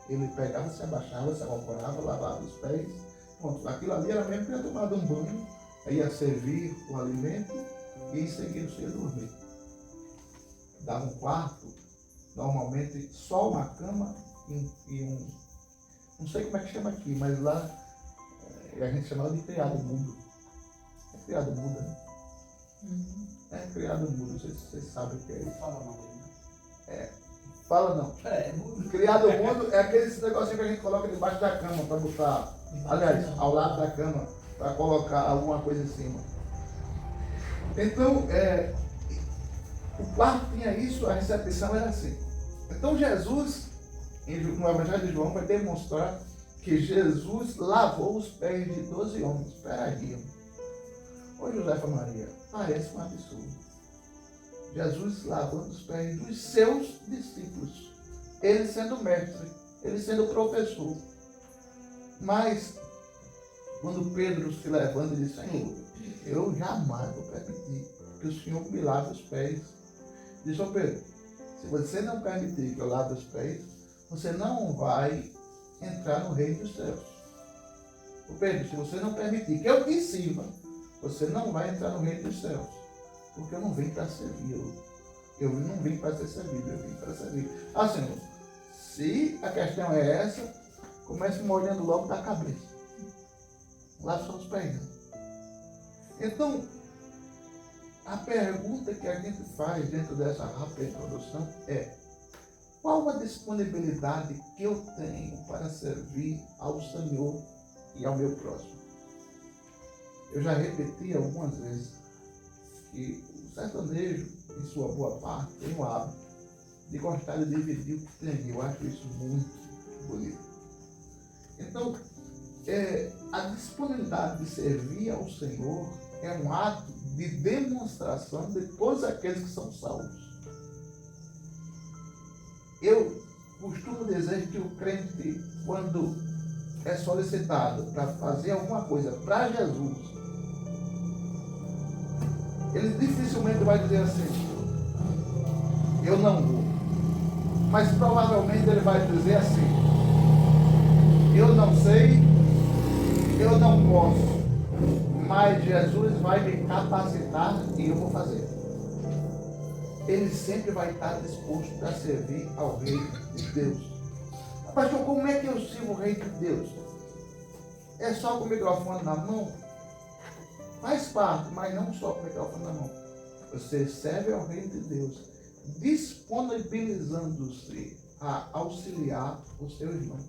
Ele pegava, se abaixava, se acocorava, lavava os pés. Pronto, aquilo ali era mesmo que ia tomar um banho, ia servir o alimento e em seguida você ia dormir. Dava um quarto, normalmente só uma cama e um... Não sei como é que chama aqui, mas lá a gente chama de criado mudo. É criado mudo, né? É criado mudo, não sei se vocês sabem o que é isso. Fala não aí, Fala não. mudo. Criado mudo é aquele negocinho que a gente coloca debaixo da cama para botar, aliás, ao lado da cama, para colocar alguma coisa em cima. Então, o quarto tinha isso, a recepção era assim. Então Jesus, no Evangelho de João, vai demonstrar que Jesus lavou os pés de 12 homens. Espera aí. Ô Josefa Maria, parece um absurdo. Jesus lavando os pés dos seus discípulos. Ele sendo mestre, ele sendo professor. Mas, quando Pedro se levanta e diz: Senhor, eu jamais vou permitir que o Senhor me lave os pés. Diz, ô Pedro, se você não permitir que eu lave os pés, você não vai entrar no reino dos céus. Ô Pedro, se você não permitir que eu te sirva, você não vai entrar no reino dos céus. Porque eu não vim para servir. Eu não vim para ser servido, eu vim para servir. Ah, Senhor, se a questão é essa, comece molhando logo da cabeça. Lave só os pés. Então, a pergunta que a gente faz dentro dessa rápida introdução é: qual a disponibilidade que eu tenho para servir ao Senhor e ao meu próximo? Eu já repeti algumas vezes que o sertanejo, em sua boa parte, tem o hábito de gostar de dividir o que tem. Eu acho isso muito bonito. Então, a disponibilidade de servir ao Senhor é um ato de demonstração de todos aqueles que são salvos. Eu costumo dizer que o crente, quando é solicitado para fazer alguma coisa para Jesus, ele dificilmente vai dizer assim: eu não vou. Mas provavelmente ele vai dizer assim: eu não sei, eu não posso, mas Jesus vai me capacitar e eu vou fazer. Ele sempre vai estar disposto a servir ao reino de Deus. Pastor, como é que eu sirvo o reino de Deus? É só com o microfone na mão? Faz parte, mas não só com o microfone na mão. Você serve ao reino de Deus, disponibilizando-se a auxiliar o seu irmão.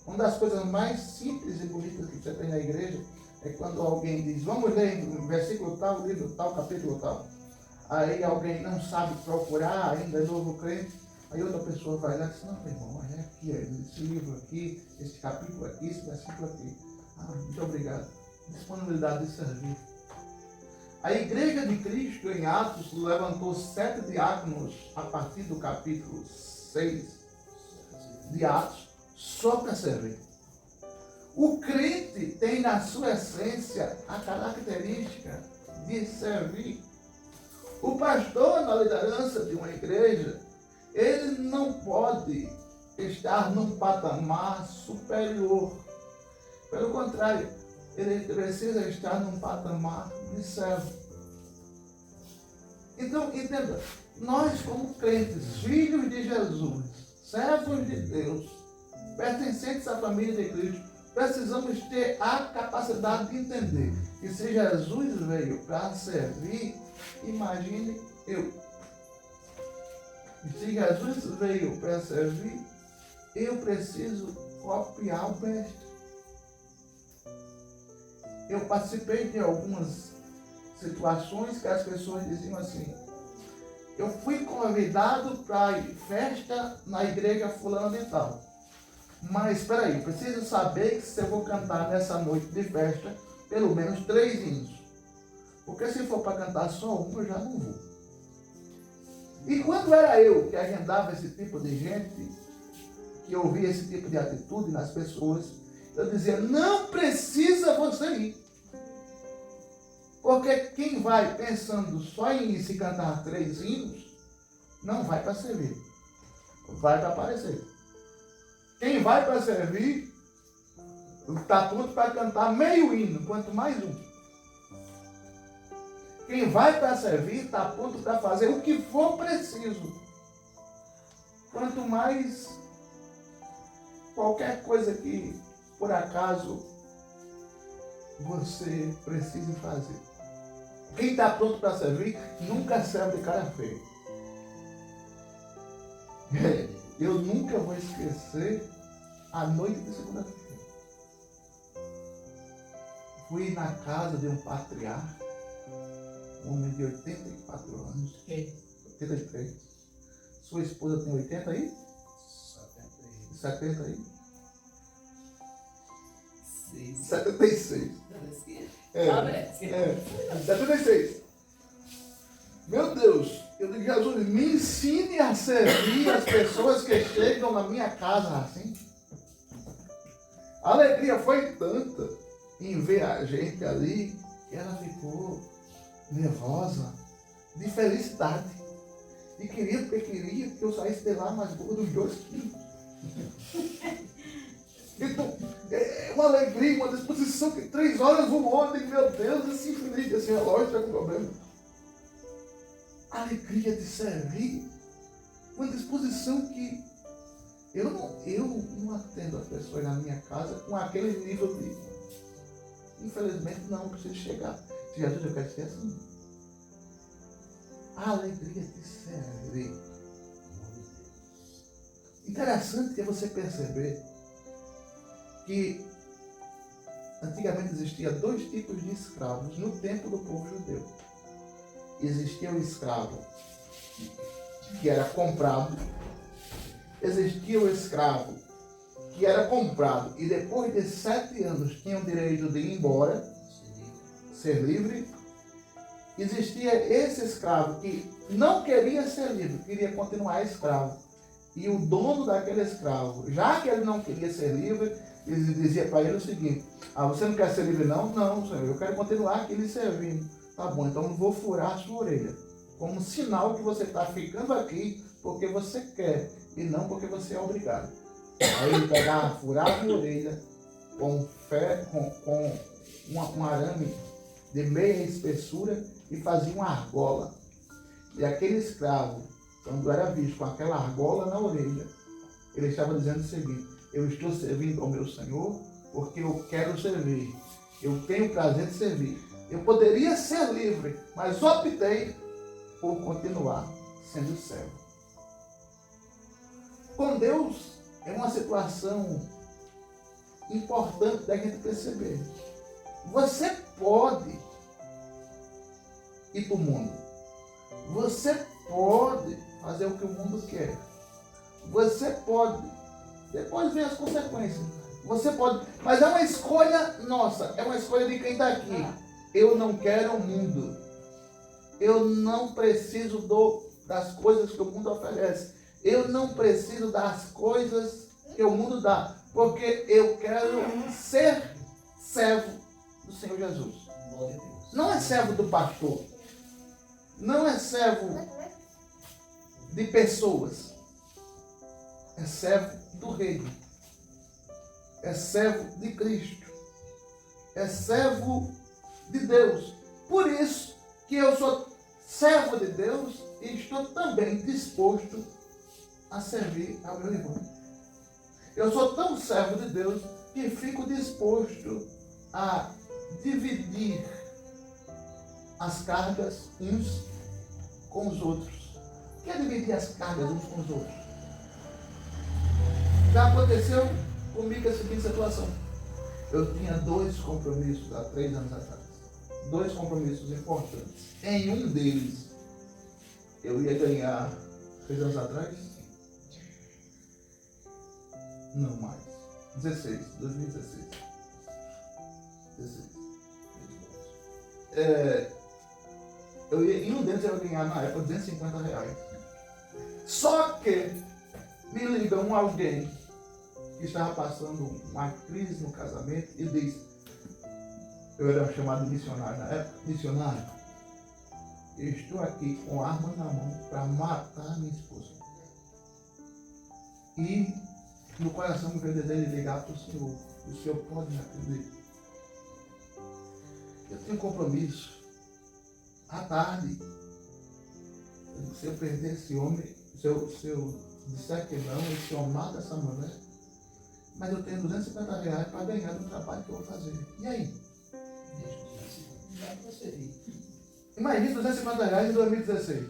Uma das coisas mais simples e bonitas que você tem na igreja é quando alguém diz: vamos ler versículo tal, livro tal, capítulo tal. Aí alguém não sabe procurar, ainda é novo crente. Aí outra pessoa vai lá e diz: não, meu irmão, é aqui, esse livro aqui, esse capítulo aqui, esse versículo aqui. Ah, muito obrigado. Disponibilidade de servir. A igreja de Cristo em Atos levantou 7 diáconos a partir do capítulo 6 de Atos, só para servir. O crente tem na sua essência a característica de servir. O pastor, na liderança de uma igreja, ele não pode estar num patamar superior. Pelo contrário, ele precisa estar num patamar de servo. Então, entenda, nós como crentes, filhos de Jesus, servos de Deus, pertencentes à família de Cristo, precisamos ter a capacidade de entender que se Jesus veio para servir, imagine eu. E se Jesus veio para servir, eu preciso copiar o mestre. Eu participei de algumas situações que as pessoas diziam assim: eu fui convidado para festa na igreja fulana de tal. Mas espera aí, preciso saber que se eu vou cantar nessa noite de festa, pelo menos 3 hinos. Porque se for para cantar só um, eu já não vou. E quando era eu que agendava esse tipo de gente, que ouvia esse tipo de atitude nas pessoas, eu dizia: não precisa você ir. Porque quem vai pensando só em se cantar 3 hinos, não vai para servir, vai para aparecer. Quem vai para servir, está pronto para cantar meio hino, quanto mais um. Quem vai para servir, está pronto para fazer o que for preciso. Quanto mais qualquer coisa que, por acaso, você precise fazer. Quem está pronto para servir, nunca serve de cara feia. Eu nunca vou esquecer a noite de segunda-feira. Fui na casa de um patriarca, um homem de 84 anos, 83. Sua esposa tem 80 aí? 70 aí? 76. 76. Meu Deus, eu digo: Jesus, me ensine a servir as pessoas que chegam na minha casa assim. A alegria foi tanta em ver a gente ali que ela ficou nervosa, de felicidade. E queria que eu saísse de lá mais gordo uns 2 quilos. Então, é uma alegria, uma disposição que 3 horas voam ontem, meu Deus, esse infinito, esse relógio está com problema. A alegria de servir, uma disposição que eu não atendo as pessoas na minha casa com aquele nível de... Infelizmente não preciso chegar. Jesus, eu quero ser assim. A alegria de servir. Interessante é você perceber que antigamente existia 2 tipos de escravos no tempo do povo judeu. Existia o escravo que era comprado, existia o escravo que era comprado e depois de 7 anos tinha o direito de ir embora, ser livre. Existia esse escravo que não queria ser livre, queria continuar escravo. E o dono daquele escravo, já que ele não queria ser livre, ele dizia para ele o seguinte: você não quer ser livre não? Não, senhor, eu quero continuar aqui lhe servindo. Tá bom, então eu vou furar a sua orelha, como sinal que você está ficando aqui porque você quer e não porque você é obrigado. Aí ele pegava, furava a orelha com um arame de meia espessura e fazia uma argola. E aquele escravo, quando era visto com aquela argola na orelha, ele estava dizendo o seguinte: eu estou servindo ao meu Senhor porque eu quero servir. Eu tenho prazer de servir. Eu poderia ser livre, mas optei por continuar sendo servo. Com Deus é uma situação importante da gente perceber. Você pode ir para o mundo. Você pode fazer o que o mundo quer. Você pode. Depois vem as consequências. Você pode. Mas é uma escolha nossa. É uma escolha de quem está aqui. Eu não quero o mundo. Eu não preciso das coisas que o mundo oferece. Eu não preciso das coisas que o mundo dá. Porque eu quero ser servo do Senhor Jesus. Não é servo do pastor. Não é servo de pessoas. É servo do Rei. É servo de Cristo. É servo de Deus. Por isso que eu sou servo de Deus e estou também disposto a servir ao meu irmão. Eu sou tão servo de Deus que fico disposto a dividir as cargas uns com os outros. O que é dividir as cargas uns com os outros? Já aconteceu comigo a seguinte situação. Eu tinha 2 compromissos há 3 anos atrás. 2 compromissos importantes. Em um deles, eu ia ganhar 3 anos atrás? Não mais. 2016. 16. Em um deles eu ia ganhar na época R$250. Só que me liga alguém que estava passando uma crise no casamento e diz: eu era chamado missionário na época, missionário, eu estou aqui com arma na mão para matar minha esposa. E no coração me veio o desejo de ligar para o Senhor. O Senhor pode me atender. Eu tenho um compromisso à tarde. Se eu perder esse homem, se eu disser que não, esse homem mata essa mulher, mas eu tenho R$250 para ganhar do trabalho que eu vou fazer. E aí? Vai transferir. Imagina R$250 em 2016.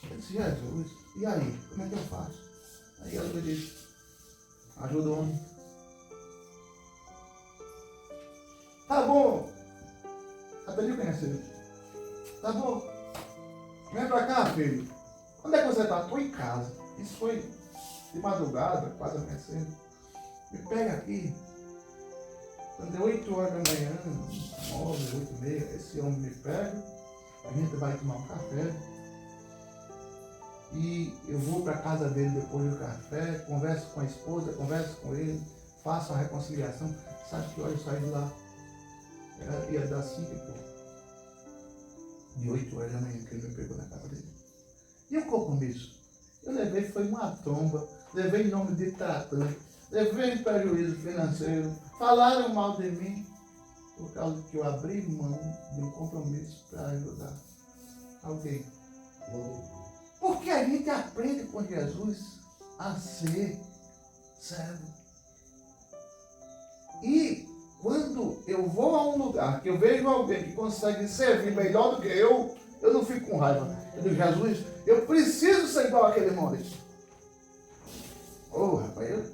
Eu disse: Jesus, e aí? Como é que eu faço? Aí ela me disse: ajuda o homem. Tá bom. Até lhe conhecer. Tá bom. Vem pra cá, filho. Onde é que você tá? Tô em casa. Isso foi de madrugada, quase amanhecendo. Me pega aqui. Quando é 8 horas da manhã, 9, 8h30, esse homem me pega, a gente vai tomar um café. E eu vou para a casa dele depois do café, converso com a esposa, converso com ele, faço a reconciliação. Sabe que hora eu saí de lá? Ia dar 5 e pouco. De 8 horas da manhã que ele me pegou na casa dele. E o compromisso? Eu levei foi uma tromba, levei em nome de tratante, levei prejuízo financeiro, falaram mal de mim, por causa que eu abri mão de um compromisso para ajudar alguém. Porque a gente aprende com Jesus a ser servo. E quando eu vou a um lugar que eu vejo alguém que consegue servir melhor do que eu não fico com raiva. Eu digo, Jesus, eu preciso ser igual aquele Maurício. Rapaz,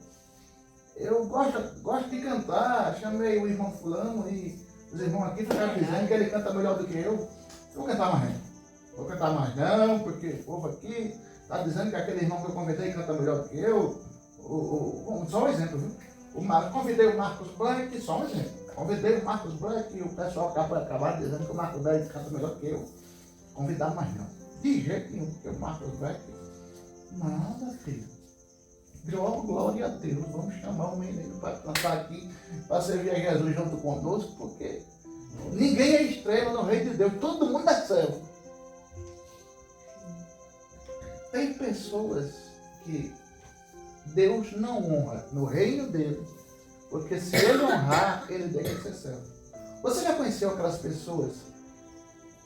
eu gosto de cantar. Chamei o irmão fulano e os irmãos aqui ficaram dizendo que ele canta melhor do que eu. Eu vou cantar mais não. Vou cantar mais não, porque o povo aqui está dizendo que aquele irmão que eu convidei canta melhor do que eu. Só um exemplo, viu? Convidei o Marcos Black, só um exemplo. Convidei o Marcos Black e o pessoal acabaram dizendo que o Marcos Black canta melhor que eu. Convidar mais não. De jeito nenhum, porque o Marcos Black, nada, filho. Glória a Deus. Vamos chamar o menino para cantar aqui, para servir a Jesus junto conosco, porque ninguém é estrela no reino de Deus. Todo mundo é servo. Tem pessoas que Deus não honra no reino dele, porque se ele honrar, ele deixa de ser servo. Você já conheceu aquelas pessoas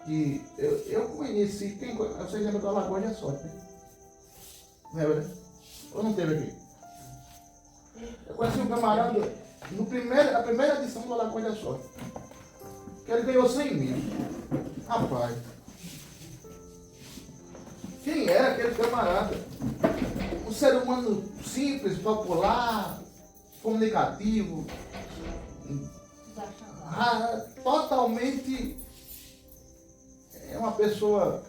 que eu conheci, vocês lembram da Lagoa de Sorte, né? Lembra? Ou não teve aqui? Eu conheci um camarada na primeira edição da Lagoa de Sorte, que ele ganhou 100 mil. Rapaz, quem era aquele camarada? Um ser humano simples, popular, comunicativo, totalmente uma pessoa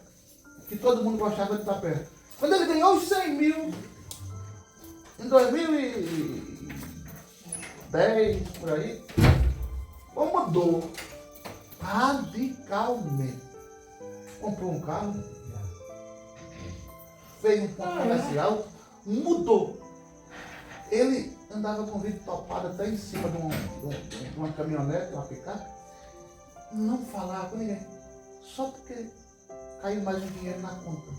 que todo mundo gostava de estar perto. Quando ele ganhou os 100 mil, em 2010, por aí, mudou radicalmente. Comprou um carro, fez um ponto comercial, mudou. Ele andava com o vidro topado até em cima de uma caminhonete, uma picape, não falava com ninguém, só porque caiu mais um dinheiro na conta.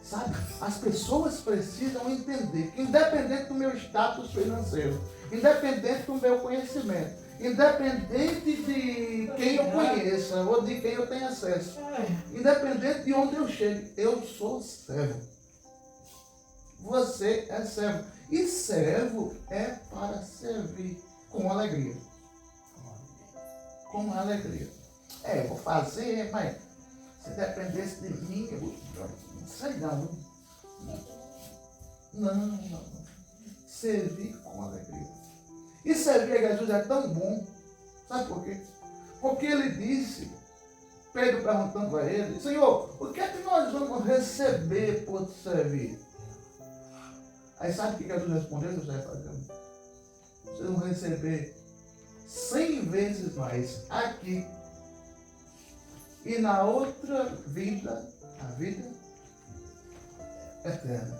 Sabe? As pessoas precisam entender que, independente do meu status financeiro, independente do meu conhecimento, independente de quem eu conheça ou de quem eu tenha acesso, independente de onde eu chegue, eu sou servo. Você é servo. E servo é para servir com alegria. Com alegria. Eu vou fazer, mas se dependesse de mim, eu não sei não. Não. Servir com alegria. E servir a Jesus é tão bom. Sabe por quê? Porque ele disse, Pedro perguntando a ele, Senhor, o que é que nós vamos receber por te servir? Aí sabe o que Jesus respondeu? Vocês vão receber 100 vezes mais aqui. E na outra vida, a vida eterna.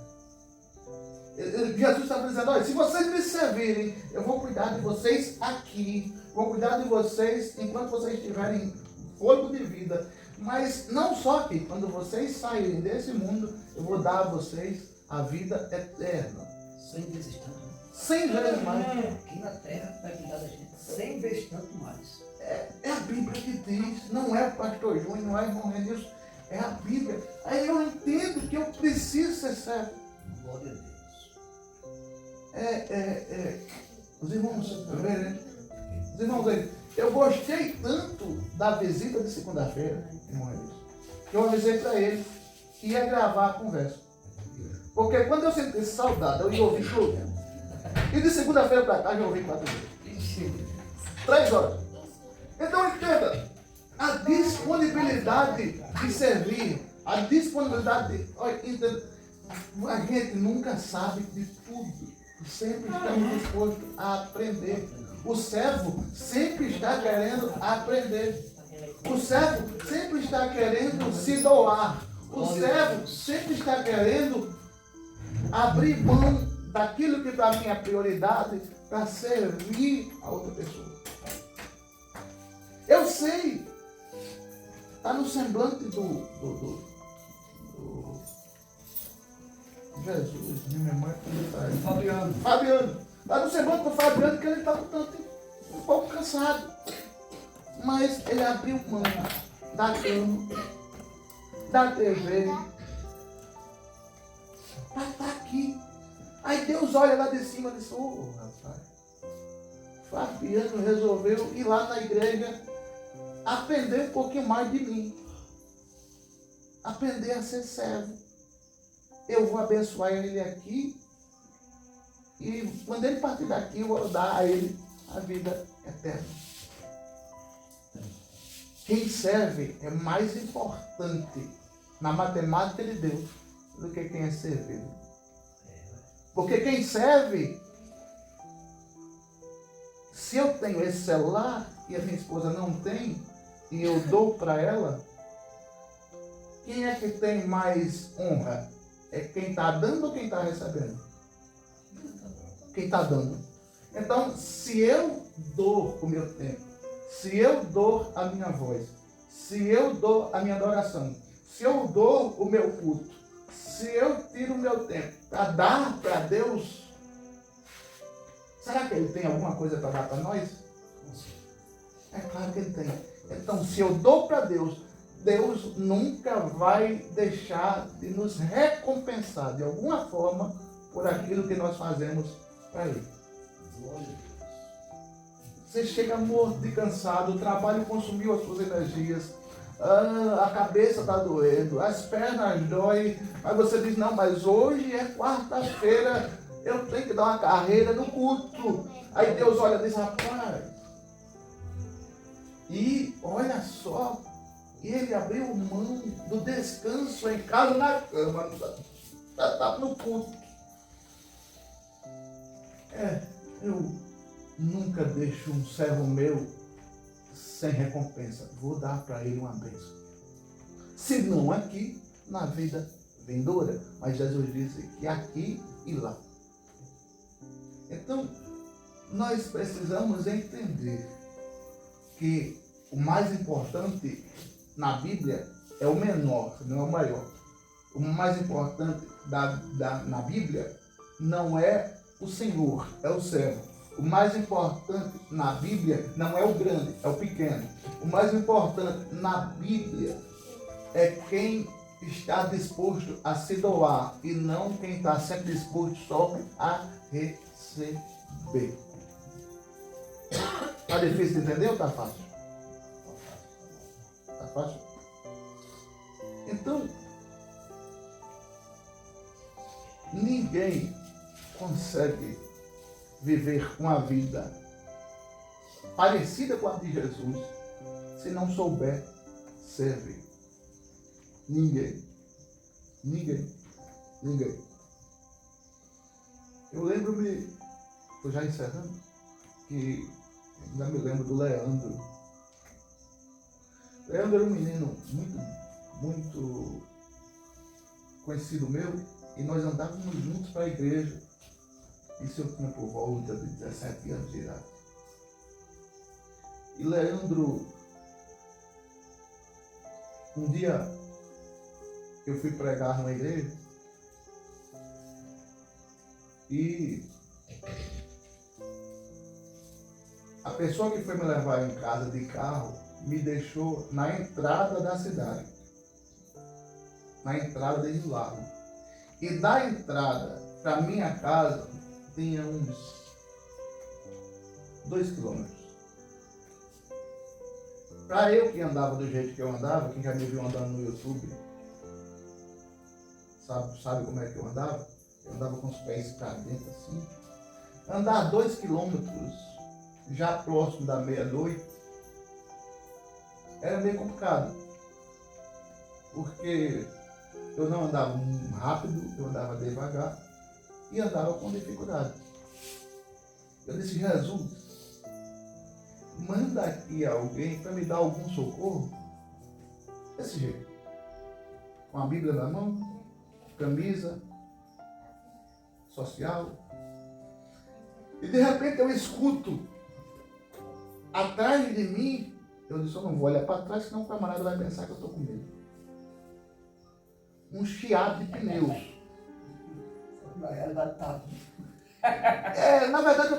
Jesus está dizendo, olha, se vocês me servirem, eu vou cuidar de vocês aqui. Vou cuidar de vocês enquanto vocês tiverem fôlego de vida. Mas não só aqui, quando vocês saírem desse mundo, eu vou dar a vocês a vida eterna. 100 vezes tanto. 100 vezes mais. Aqui na terra vai cuidar da gente 100 vezes tanto mais. É a Bíblia que diz, não é o pastor Júnior, não é o irmão Renilson, é a Bíblia. Aí eu entendo que eu preciso ser servo. Glória a Deus. Os irmãos, né? Os irmãos aí, eu gostei tanto da visita de segunda-feira, irmão Renilson, que eu avisei para ele que ia gravar a conversa. Porque quando eu senti saudade, eu ia ouvir tudo. E de segunda-feira para cá, eu ouvi 4 vezes. 3 horas. Então entenda, a disponibilidade de servir, a disponibilidade de... Olha, entenda, a gente nunca sabe de tudo. Sempre estamos dispostos a aprender. O servo sempre está querendo aprender. O servo sempre está querendo se doar. O servo sempre está querendo abrir mão daquilo que para mim é prioridade para servir a outra pessoa. Eu sei, está no semblante do Jesus, minha memória está aí. Fabiano. Fabiano. Lá no semblante do Fabiano, que ele estava um pouco cansado. Mas ele abriu mão da cama, da TV, para estar aqui. Aí Deus olha lá de cima e diz, ô rapaz, Fabiano resolveu ir lá na igreja aprender um pouquinho mais de mim. Aprender a ser servo. Eu vou abençoar ele aqui. E quando ele partir daqui, eu vou dar a ele a vida eterna. Quem serve é mais importante na matemática de Deus do que quem é servido. Porque quem serve, se eu tenho esse celular e a minha esposa não tem, e eu dou para ela, quem é que tem mais honra? É quem está dando ou quem está recebendo? Quem está dando. Então, se eu dou o meu tempo, se eu dou a minha voz, se eu dou a minha adoração, se eu dou o meu culto, se eu tiro o meu tempo para dar para Deus, será que Ele tem alguma coisa para dar para nós? É claro que Ele tem. Então, se eu dou para Deus, Deus nunca vai deixar de nos recompensar de alguma forma por aquilo que nós fazemos para Ele. Você chega morto de cansado, o trabalho consumiu as suas energias, a cabeça está doendo, as pernas doem, mas você diz, não, mas hoje é quarta-feira, eu tenho que dar uma carreira no culto. Aí Deus olha e diz, rapaz, e olha só, ele abriu mão do descanso em casa, na cama, está no culto. Eu nunca deixo um servo meu sem recompensa. Vou dar para ele uma bênção. Se não aqui, na vida vindoura. Mas Jesus disse que aqui e lá. Então, nós precisamos entender que o mais importante na Bíblia é o menor, não é o maior. O mais importante na Bíblia não é o Senhor, é o servo. O mais importante na Bíblia não é o grande, é o pequeno. O mais importante na Bíblia é quem está disposto a se doar e não quem está sempre disposto só a receber. Está difícil de entender ou está fácil? Está fácil? Então, ninguém consegue viver uma vida parecida com a de Jesus se não souber servir. Ninguém. Eu lembro-me, estou já encerrando, que ainda me lembro do Leandro. Leandro era um menino muito conhecido meu, e nós andávamos juntos para a igreja. Isso eu tinha por volta de 17 anos de idade. E Leandro, um dia eu fui pregar numa igreja e a pessoa que foi me levar em casa de carro me deixou na entrada da cidade, na entrada de Largo. E da entrada para minha casa tinha uns 2 quilômetros. Para eu que andava do jeito que eu andava, quem já me viu andando no YouTube, sabe como é que eu andava? Eu andava com os pés para dentro assim. Andar 2 quilômetros, já próximo da meia-noite, era meio complicado. Porque eu não andava rápido, eu andava devagar e andava com dificuldade. Eu disse, Jesus, manda aqui alguém para me dar algum socorro. Desse jeito. Com a Bíblia na mão, camisa, social. E de repente eu escuto atrás de mim, eu disse, eu não vou olhar para trás, senão o camarada vai pensar que eu estou com medo. Um chiado de pneus. a realidade tá. Na verdade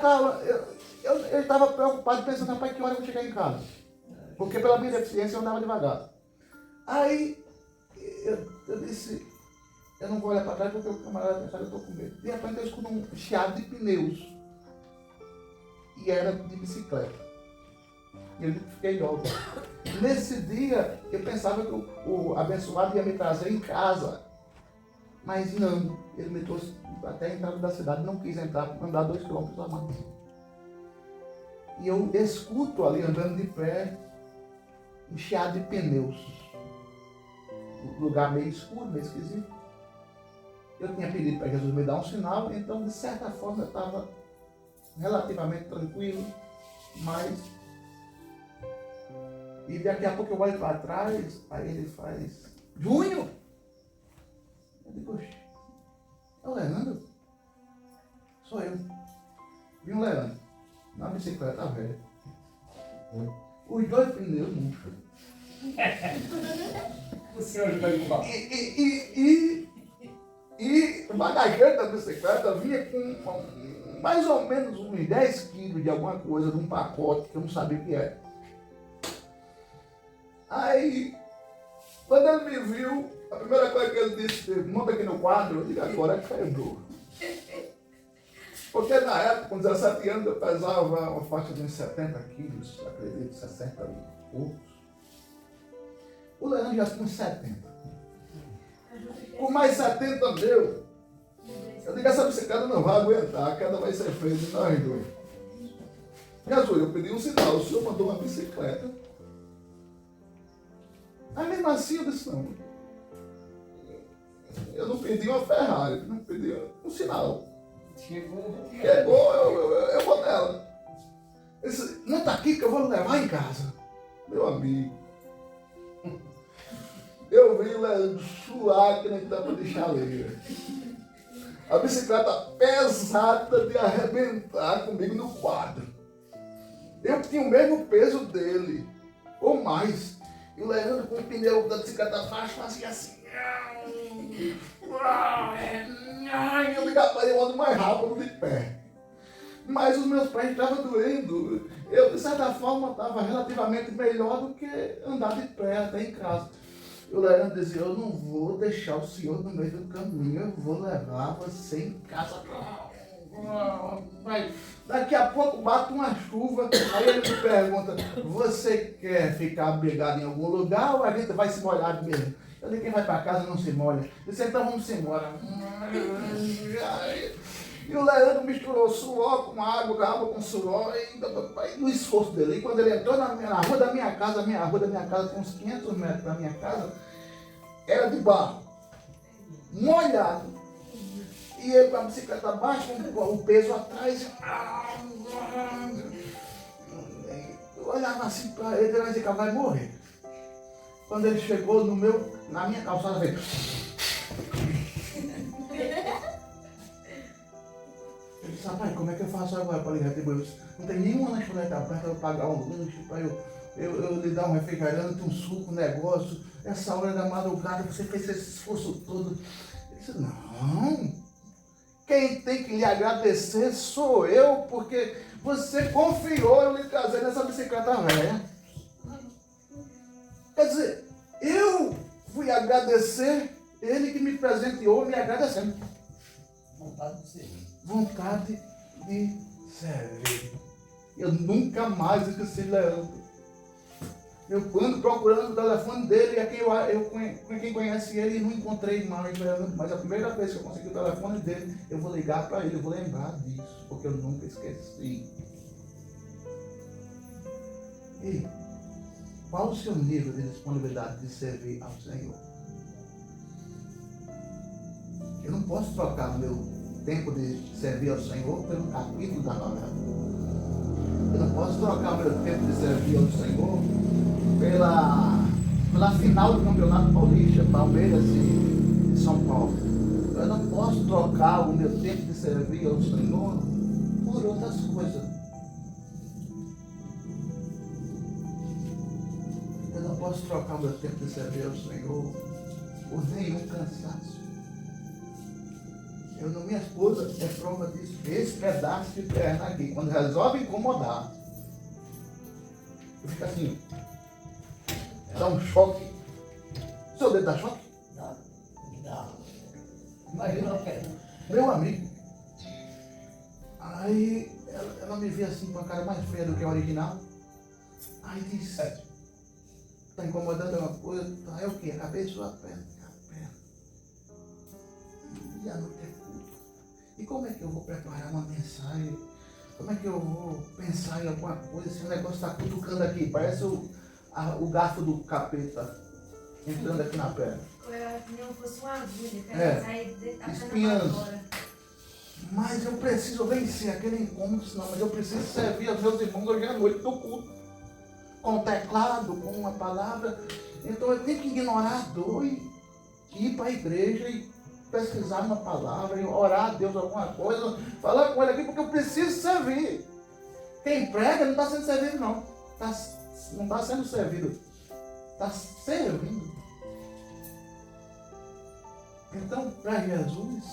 eu estava preocupado pensando, rapaz, que hora eu vou chegar em casa? Porque pela minha deficiência eu andava devagar. Aí eu disse, eu não vou olhar para trás porque o camarada pensava que eu estou com medo. De repente eu escuto um chiado de pneus. E era de bicicleta. E eu fiquei logo. Nesse dia eu pensava que o abençoado ia me trazer em casa. Mas não, ele me trouxe até a entrada da cidade, não quis entrar, andar 2 quilômetros a mais. E eu escuto ali, andando de pé, um chiado de pneus. Um lugar meio escuro, meio esquisito. Eu tinha pedido para Jesus me dar um sinal, então de certa forma eu estava relativamente tranquilo, mas... E daqui a pouco eu olho para trás, aí ele faz... Júnior! Eu digo, oxe, é o Leandro? Sou eu. Vi um Leandro, na bicicleta velha. Os 2 pneus murchos. O senhor ajuda ele com E o bagageiro da bicicleta vinha com mais ou menos uns 10 quilos de alguma coisa, de um pacote que eu não sabia o que era. Aí, quando ele me viu, a primeira coisa que ele disse, monta aqui no quadro, eu digo, agora quebrou. Porque na época, com 17 anos, eu pesava uma faixa de uns 70 quilos, acredito, 60 e poucos. O Leandro já com 70. Com mais 70 meu, eu digo, essa bicicleta não vai aguentar, a queda vai ser feita de nós dois. Jesus, eu pedi um sinal, o senhor mandou uma bicicleta. Aí mesmo assim eu disse, não. Eu não pedi uma Ferrari, não pedi um sinal. Chegou, eu vou nela. Ele disse, não tá aqui que eu vou levar em casa. Meu amigo. Eu vi o Leandro suar que nem tampa de chaleira. A bicicleta pesada de arrebentar comigo no quadro. Eu tinha o mesmo peso dele, ou mais. E o Leandro com o pneu da bicicleta baixo fazia assim. Eu ligava para ele, eu ando mais rápido de pé. Mas os meus pés estavam doendo. Eu, de certa forma, estava relativamente melhor do que andar de pé até em casa. E o Leandro dizia, eu não vou deixar o senhor no meio do caminho, eu vou levar você em casa. Daqui a pouco bate uma chuva, aí ele me pergunta, você quer ficar abrigado em algum lugar ou a gente vai se molhar mesmo? Eu digo, quem vai para casa não se molha. Eu disse, então vamos embora. E o Leandro misturou suor com água com suor, e no esforço dele. E quando ele entrou na rua da minha casa, a rua da minha casa tem uns 500 metros da minha casa, era de barro, molhado. E ele com a bicicleta abaixo, com o peso atrás. Eu olhava assim para ele, ele dizia que vai morrer. Quando ele chegou na minha calçada, veio. Ele disse, rapaz, como é que eu faço agora para ligar? Não tem nenhuma lanchonete aberta para pagar um lanche, para eu lhe dar um refrigerante, um suco, um negócio. Essa hora da madrugada, você fez esse esforço todo. Ele disse, não. Quem tem que lhe agradecer sou eu, porque você confiou eu lhe trazer nessa bicicleta velha. Quer dizer, eu fui agradecer, ele que me presenteou me agradecendo. Vontade de servir. Vontade de servir. Eu nunca mais esqueci Leandro. Eu quando procurando o telefone dele, quem conhece ele, não encontrei mais Leandro. Mas a primeira vez que eu consegui o telefone dele, eu vou ligar para ele, eu vou lembrar disso, porque eu nunca esqueci. E qual o seu nível de disponibilidade de servir ao Senhor? Eu não posso trocar o meu tempo de servir ao Senhor pelo capítulo da novela. Eu não posso trocar o meu tempo de servir ao Senhor pela final do Campeonato Paulista, Palmeiras e São Paulo. Eu não posso trocar o meu tempo de servir ao Senhor por outras coisas. Eu não posso trocar o meu tempo de servir ao Senhor por nenhum cansaço. Minha esposa é prova disso. Esse pedaço de perna aqui, quando resolve incomodar, eu fico assim, dá um choque. Seu dedo dá choque? Dá. Imagina a perna. Meu amigo. Aí ela me vê assim com a cara mais feia do que a original. Aí diz, tá incomodando alguma coisa? Aí o quê? Abençoa a perna. E a noite é culto. E como é que eu vou preparar uma mensagem? Como é que eu vou pensar em alguma coisa se o negócio está cutucando aqui? Parece o garfo do capeta entrando aqui na perna. Que não fosse uma agulha, que É, sair da perna espinhando. pra fora. Mas eu preciso vencer aquele incômodo, senão, mas eu preciso servir aos meus irmãos hoje à noite no culto. Com o teclado, com uma palavra. Então eu tenho que ignorar a dor e ir para a igreja e pesquisar uma palavra, e orar a Deus alguma coisa, falar com ele aqui, porque eu preciso servir. Quem prega não está sendo servido, não. Não está sendo servido. Está servindo. Então, para Jesus,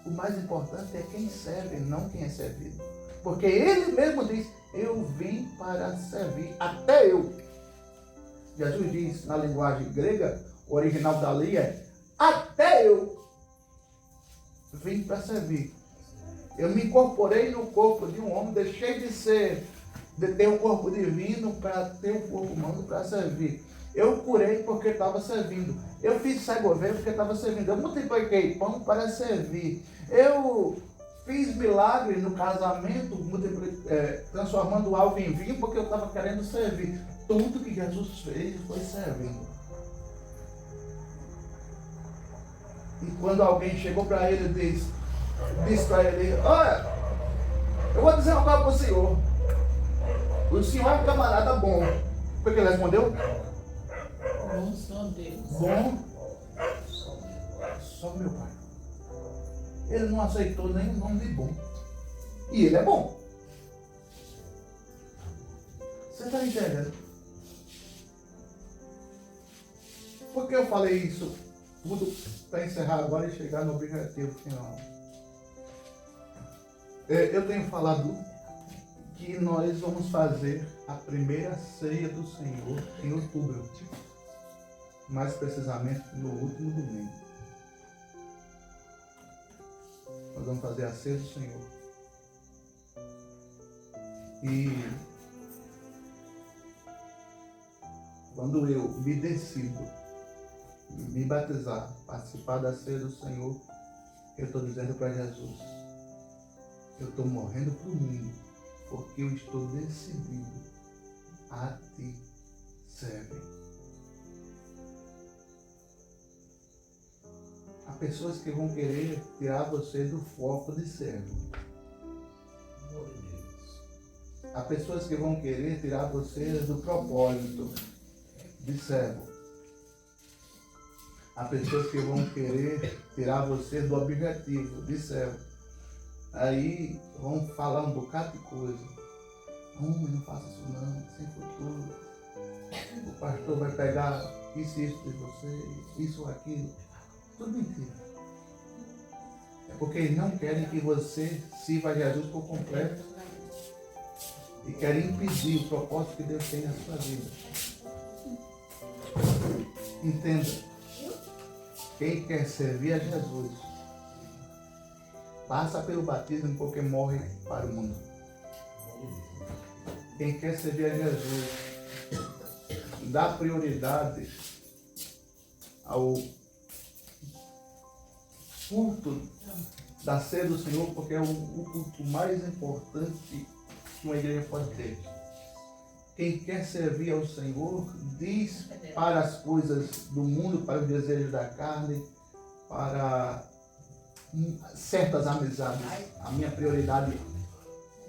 o mais importante é quem serve, não quem é servido. Porque ele mesmo diz, eu vim para servir, até eu. Jesus diz na linguagem grega, o original da lei é, até eu vim para servir. Eu me incorporei no corpo de um homem, deixei de ter um corpo divino para ter um corpo humano para servir. Eu curei porque estava servindo. Eu fiz cego ver porque estava servindo. Eu multipliquei pão para servir. Eu fiz milagre no casamento, transformando algo em vinho porque eu estava querendo servir. Tudo que Jesus fez foi servindo. E quando alguém chegou para ele e disse para ele, olha, eu vou dizer uma coisa para o senhor. O senhor é um camarada bom. Foi que ele respondeu? Bom só Deus. Bom. Só meu pai. Ele não aceitou nem o nome de bom. E ele é bom. Você está entendendo? Por que eu falei isso? Tudo para encerrar agora e chegar no objetivo final. Eu tenho falado que nós vamos fazer a primeira ceia do Senhor em outubro. Mais precisamente no último domingo. Nós vamos fazer a ceia do Senhor. E quando eu me decido me batizar, participar da ceia do Senhor, eu estou dizendo para Jesus, eu estou morrendo para o mundo, porque eu estou decidido a te servir. Há pessoas que vão querer tirar você do foco de servo. Há pessoas que vão querer tirar você do propósito de servo. Há pessoas que vão querer tirar você do objetivo de servo. Aí vão falar um bocado de coisa. Não faça isso não, sem futuro. O pastor vai pegar isso de você, isso ou aquilo. Tudo mentira. É porque eles não querem que você sirva a Jesus por completo. E querem impedir o propósito que Deus tem na sua vida. Entenda. Quem quer servir a Jesus passa pelo batismo porque morre para o mundo. Quem quer servir a Jesus dá prioridade ao culto da ceia do Senhor, porque é o culto mais importante que uma igreja pode ter. Quem quer servir ao Senhor diz para as coisas do mundo, para os desejos da carne, para certas amizades. A minha prioridade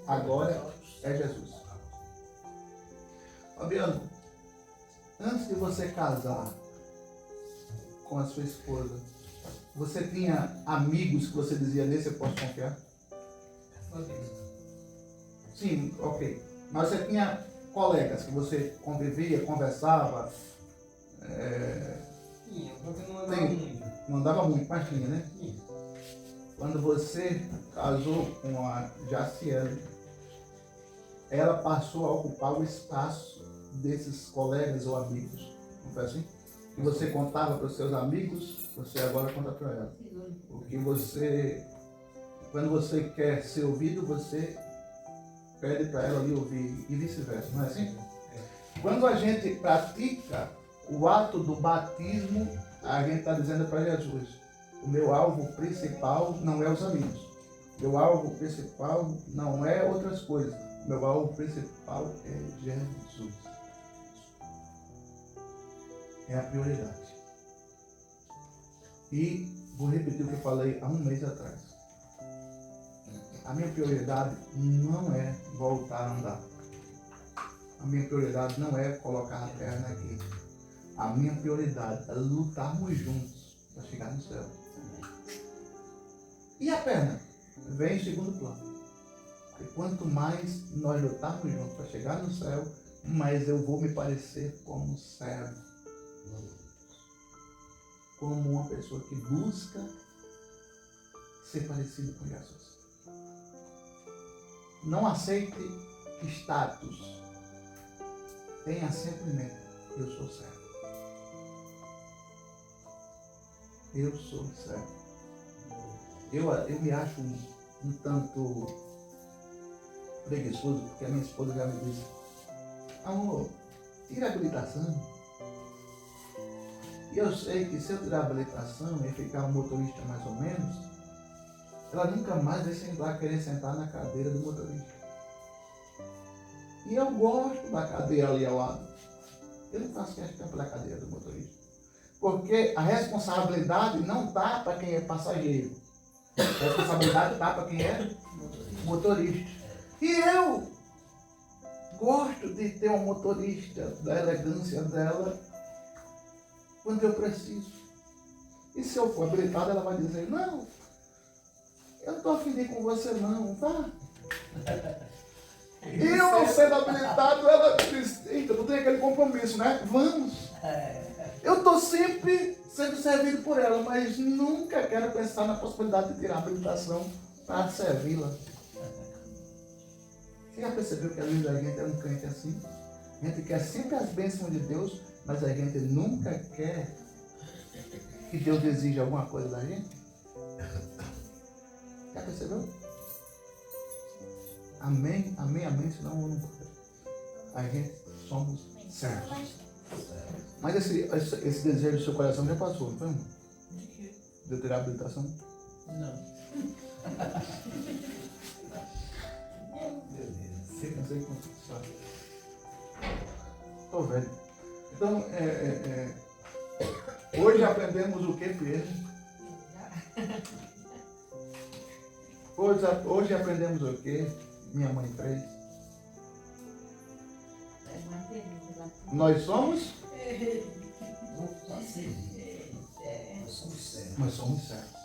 agora é Jesus. Fabiano, antes de você casar com a sua esposa, você tinha amigos que você dizia, nesse eu posso confiar? Sim, ok. Mas você tinha colegas que você convivia, conversava? Tinha, porque não andava muito. Não andava muito, mas tinha, né? Tinha. quando você casou com a Jaciele, ela passou a ocupar o espaço desses colegas ou amigos. Não foi assim? Que você contava para os seus amigos, você agora conta para ela. Porque você, quando você quer ser ouvido, você pede para ela lhe ouvir e vice-versa, não é assim? Quando a gente pratica o ato do batismo, a gente está dizendo para Jesus: o meu alvo principal não é os amigos, meu alvo principal não é outras coisas, meu alvo principal é Jesus. É a prioridade. E vou repetir o que eu falei há um mês atrás. A minha prioridade não é voltar a andar. A minha prioridade não é colocar a perna aqui. A minha prioridade é lutarmos juntos para chegar no céu. E a perna? Vem em segundo plano. Porque quanto mais nós lutarmos juntos para chegar no céu, mais eu vou me parecer como servo. Como uma pessoa que busca ser parecido com Jesus. Não aceite status. Tenha sempre em mente: eu sou servo. Eu sou servo. Eu me acho um tanto preguiçoso, porque a minha esposa já me disse: amor, tira a habilitação. E eu sei que se eu tirar a habilitação e ficar um motorista mais ou menos, ela nunca mais vai querer sentar na cadeira do motorista. E eu gosto da cadeira ali ao lado. Eu não faço questão pela cadeira do motorista. Porque a responsabilidade não está para quem é passageiro. A responsabilidade está para quem é motorista. E eu gosto de ter uma motorista da elegância dela quando eu preciso. E se eu for habilitado, ela vai dizer: não, eu não estou afim de ir com você não, tá? E eu não sendo habilitado, ela diz: eita, tu tem aquele compromisso, né? Vamos. Eu estou sempre sendo servido por ela, mas nunca quero pensar na possibilidade de tirar a habilitação para servi-la. Você já percebeu que às vezes a gente é um crente assim? A gente quer sempre as bênçãos de Deus, mas a gente nunca quer que Deus exija alguma coisa da gente? Já percebeu? Amém, amém, amém, senão eu não vou. A gente somos servos. Mas esse desejo do seu coração já passou, não foi, irmão? De eu ter a habilitação? Não. Eu cansei com isso, sabe? Estou velho. Então, hoje aprendemos o que, Pedro? Hoje aprendemos o que minha mãe fez? Nós somos? Nós somos servos.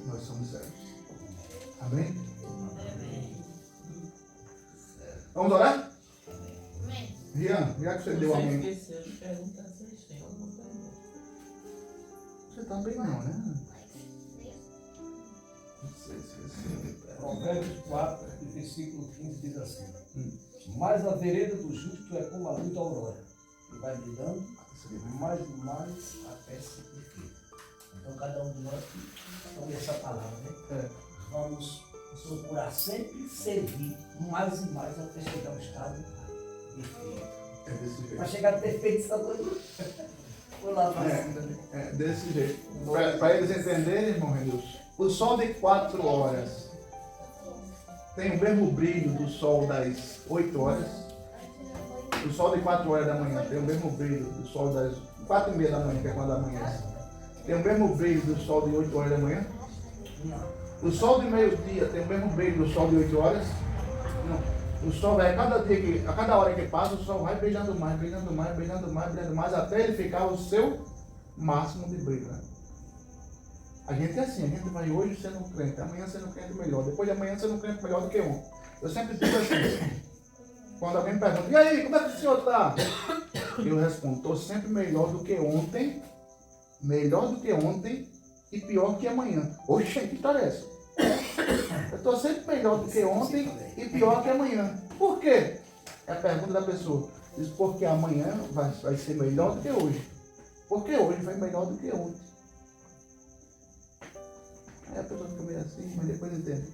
Nós somos servos. Amém? Vamos orar? Rian, já que você deu amém. Você esqueceu de perguntar se eles têm alguma pergunta. Você também não, né? Não sei se você... Provérbios 4, versículo 15 diz assim: mas a vereda do justo é como a luz da aurora, que vai brilhando mais e mais até se perfeita. Então cada um de nós toma essa palavra, né? Vamos procurar sempre servir mais e mais até chegar ao estado perfeito. É desse jeito. Para chegar a perfeição, vou lá para É desse jeito. Para eles entenderem, irmão Renato, o sol de 4 horas tem o mesmo brilho do sol das 8 horas. O sol de 4 horas da manhã tem o mesmo brilho do sol das 4h30 da manhã, que é quando amanhece. Tem o mesmo brilho do sol de 8 horas da manhã. O sol de meio-dia tem o mesmo brilho do sol de 8 horas. Não. O sol vai, a cada hora que passa, o sol vai brilhando mais, brilhando mais, brilhando mais, brilhando mais, até ele ficar o seu máximo de brilho. Né? A gente é assim, a gente vai hoje sendo um crente, amanhã sendo um crente melhor, depois de amanhã sendo um crente melhor do que ontem. Eu sempre digo assim, quando alguém me pergunta: e aí, como é que o senhor está? Eu respondo: estou sempre melhor do que ontem e pior que amanhã. Oxe, que história é essa? Eu estou sempre melhor do que ontem e pior que amanhã. Por quê? É a pergunta da pessoa. Diz porque amanhã vai ser melhor do que hoje. Porque hoje vai melhor do que ontem. Aí a pessoa fica meio assim, mas depois entende.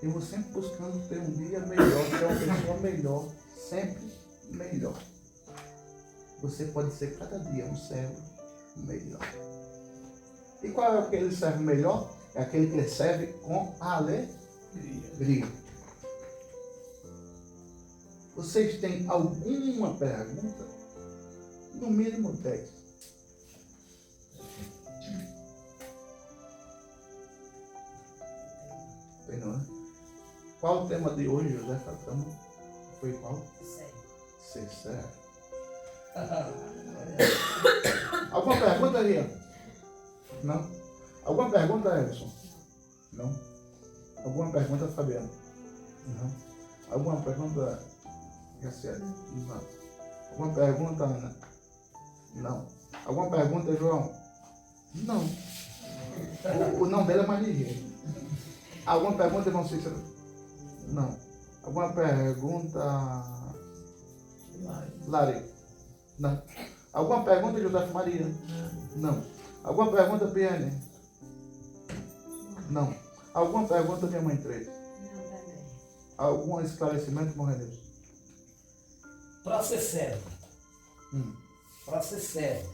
Eu vou sempre buscando ter um dia melhor, ter uma pessoa melhor, sempre melhor. Você pode ser cada dia um servo melhor. E qual é aquele servo melhor? É aquele que serve com alegria. Vocês têm alguma pergunta? No mínimo 10. Tem não, né? Qual o tema de hoje, José Fatama? Foi qual? Ser sério. Alguma pergunta, Ria? Não? Alguma pergunta, Edson? Não? Alguma pergunta, Fabiano? Não? Alguma pergunta, Graciela? Não. Alguma pergunta, Ana? Não. Alguma pergunta, João? Não. O não dele é mais ligeiro. Alguma pergunta, irmão Cícero? Não. Alguma pergunta, Lari? Não. Alguma pergunta, José Maria? Não. Alguma pergunta, Piane? Não. Alguma pergunta, minha mãe 3? Não, também. Algum esclarecimento, Morreneus? Para ser servo, Hum. para ser servo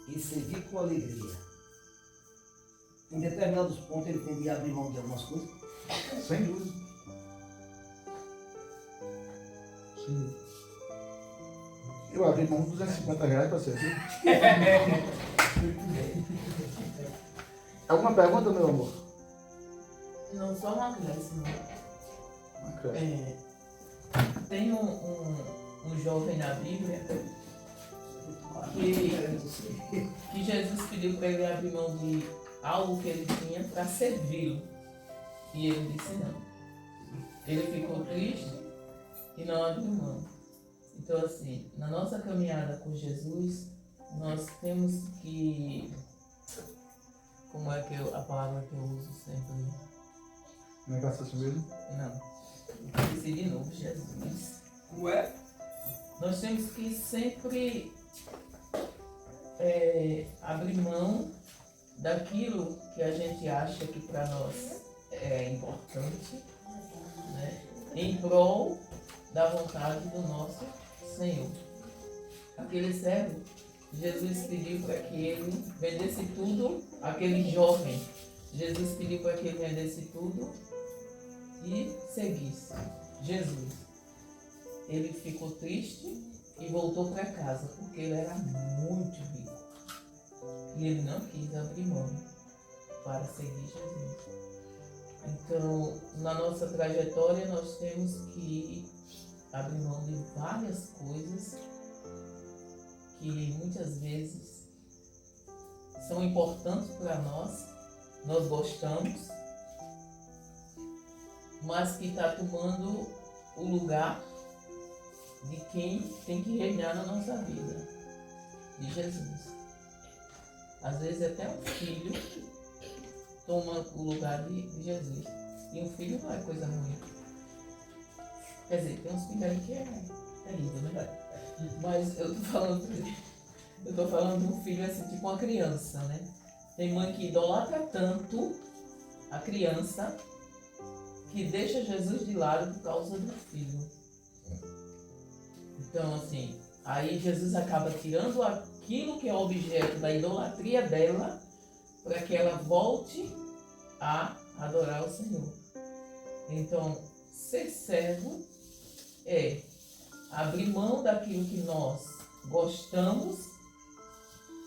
e servir com alegria, em determinados pontos ele tem de abrir mão de algumas coisas. Sem dúvida. Sem dúvida. Eu abri mão de R$250 para servir. Alguma pergunta, meu amor? Não, só uma acréscimo. Tem um jovem na Bíblia que Jesus pediu para ele abrir mão de algo que ele tinha para servi-lo. E ele disse não. Ele ficou triste e não abriu mão. Então, assim, na nossa caminhada com Jesus, nós temos que... Como é que a palavra que eu uso sempre? Negócio assim mesmo? Não. Esqueci de novo, Jesus. Como é? Nós temos que sempre abrir mão daquilo que a gente acha que para nós é importante, né? Em prol da vontade do nosso Senhor. Aquele servo, Jesus pediu para que ele vendesse tudo, aquele jovem, Jesus pediu para que ele vendesse tudo e seguisse Jesus. Ele ficou triste e voltou para casa, porque ele era muito rico. E ele não quis abrir mão para seguir Jesus. Então, na nossa trajetória, nós temos que abrir mão de várias coisas que muitas vezes são importantes para nós, nós gostamos, mas que está tomando o lugar de quem tem que reinar na nossa vida, de Jesus. Às vezes até um filho toma o lugar de Jesus. E um filho não é coisa ruim. Quer dizer, tem uns filhos aí que é terrível, né? Mas eu tô falando de um filho assim, tipo uma criança, né? Tem mãe que idolatra tanto a criança que deixa Jesus de lado por causa do filho. Então, assim, aí Jesus acaba tirando aquilo que é objeto da idolatria dela para que ela volte a adorar o Senhor. Então, ser servo é abrir mão daquilo que nós gostamos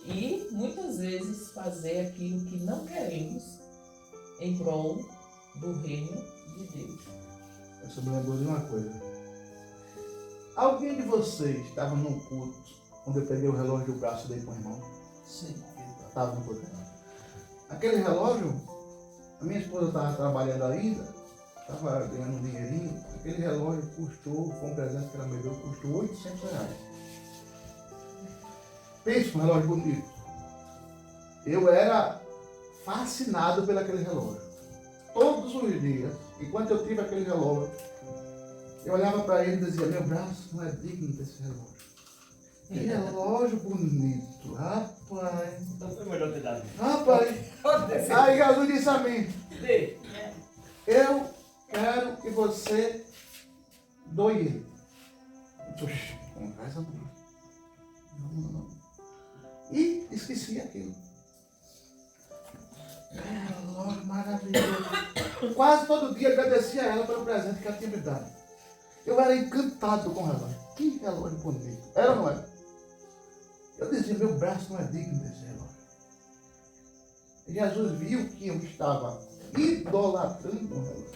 e muitas vezes fazer aquilo que não queremos em prol do reino de Deus. Isso me lembrou de uma coisa. Alguém de vocês estava num culto onde eu peguei o relógio do braço e dei para o irmão? Sim. Estava no culto. Aquele relógio, a minha esposa estava trabalhando ainda, estava ganhando um dinheirinho. Aquele relógio custou, foi um presente que ela me deu, custou R$800. Pensa um relógio bonito. Eu era fascinado pelo aquele relógio. Todos os dias, enquanto eu tive aquele relógio, eu olhava para ele e dizia, meu braço não é digno desse relógio. Que relógio bonito, rapaz. Então foi melhor ter dado. Rapaz. Aí Jesus disse a mim, Dê. eu quero que você doe ele. Oxi, conversa não. E esqueci aquilo. Relógio maravilhoso. Quase todo dia agradecia a ela pelo presente que ela tinha me dado. Eu era encantado com o relógio. Que relógio bonito. Era ou não era? Eu dizia, meu braço não é digno desse relógio. E Jesus viu que eu estava idolatrando o relógio.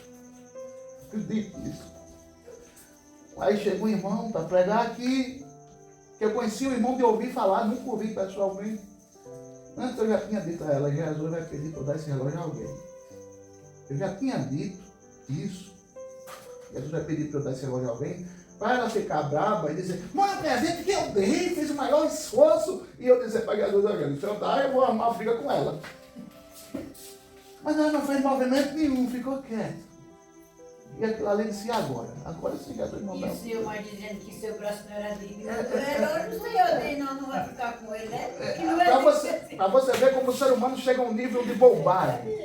Acredite nisso. Aí chegou um irmão para pregar aqui, que eu conhecia o irmão de ouvir falar, nunca ouvi pessoalmente. Antes eu já tinha dito a ela, Jesus vai pedir para eu dar esse relógio a alguém. Eu já tinha dito isso. Jesus vai pedir para eu dar esse relógio a alguém, para ela ficar brava e dizer, mas o presente que eu dei, fez o maior esforço, e eu dizer para Jesus, se eu dar, eu vou arrumar uma briga com ela. Mas ela não fez movimento nenhum, ficou quieta. E aquilo ali disse, agora? Agora sim, Jesus não dá. E o senhor vai dizendo que seu braço não era digno. O relógio, o senhor dele não vai ficar com ele, né? Que não é Para você ver como o ser humano chega a um nível de bobagem.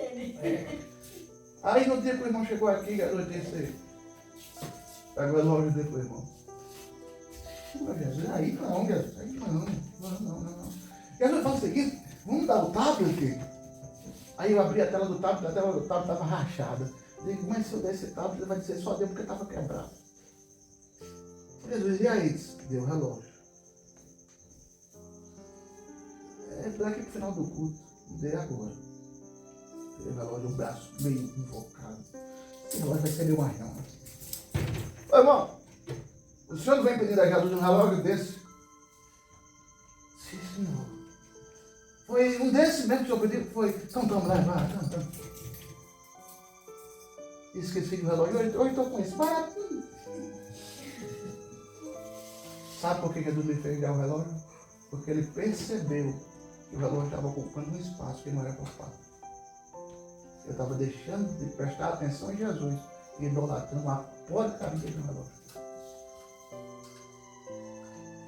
Aí no dia que o irmão chegou aqui, Jesus disse, pega o relógio dele pro irmão. Jesus, aí não, Jesus, aí não. Jesus fala o seguinte, vamos dar o tablet? Aí eu abri a tela do tablet, a tela do tablet estava rachada. Digo, mas se eu der esse tablet, ele vai dizer, só deu porque estava quebrado. Jesus, e aí? Deu o relógio. Daqui pro final do culto, dei agora. Dei o relógio, o braço meio invocado. Esse relógio vai ser meu mais não. Ô irmão, o senhor não vem pedir a Jesus um relógio desse? Sim, senhor. Foi um desses mesmo que o senhor pediu? Foi. Então, vai. Esqueci do relógio. Eu estou com isso baratinho. Sabe por que Jesus me fez dar o relógio? Porque ele percebeu que o relógio estava ocupando um espaço que não era ocupado. Eu estava deixando de prestar atenção em Jesus e idolatrando a porcaria do relógio.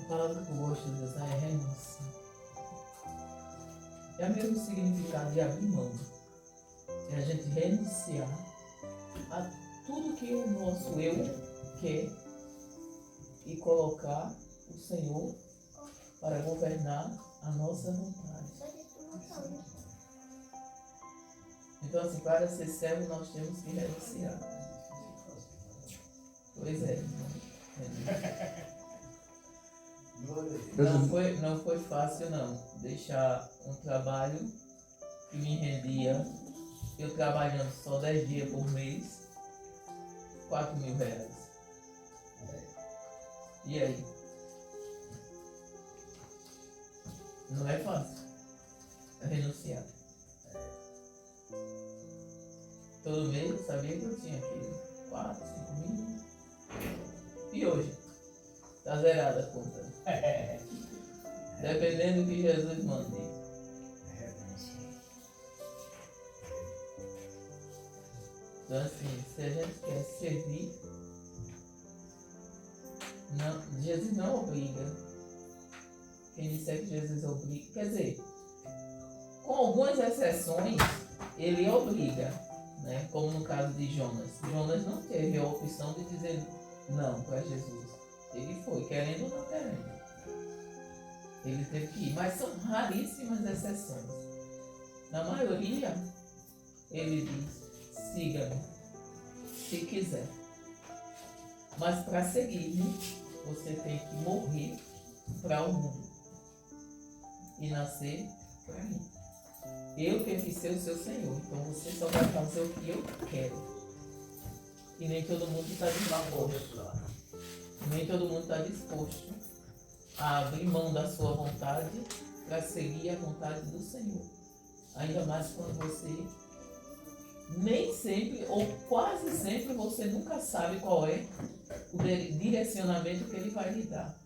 A palavra que eu gosto de usar é renúncia. É o mesmo significado de abrir mão. É a gente renunciar a tudo que o nosso eu quer e colocar o Senhor para governar a nossa vontade. Então, assim, para ser servo, nós temos que renunciar. Pois é. Não foi fácil, não. Deixar um trabalho que me rendia, eu trabalhando só 10 dias por mês, R$4.000. E aí? Não é fácil. É renunciar. Todo mês eu sabia que eu tinha aqui 4, 5 mil. E hoje? Tá zerada a conta. Dependendo do que Jesus mande. Então assim, se a gente quer servir, não, Jesus não obriga. Quem disser que Jesus obriga, quer dizer, com algumas exceções, ele obriga, né? Como no caso de Jonas. Jonas não teve a opção de dizer não para Jesus. Ele foi, querendo ou não querendo. Ele teve que ir, mas são raríssimas exceções. Na maioria, ele diz, siga-me, se quiser. Mas para seguir-me, você tem que morrer para o mundo e nascer para mim. Eu tenho que ser o seu Senhor, então você só vai fazer o que eu quero. E nem todo mundo está disposto. Nem todo mundo está disposto a abrir mão da sua vontade para seguir a vontade do Senhor. Ainda mais quando você nem sempre, ou quase sempre, você nunca sabe qual é o direcionamento que ele vai lhe dar.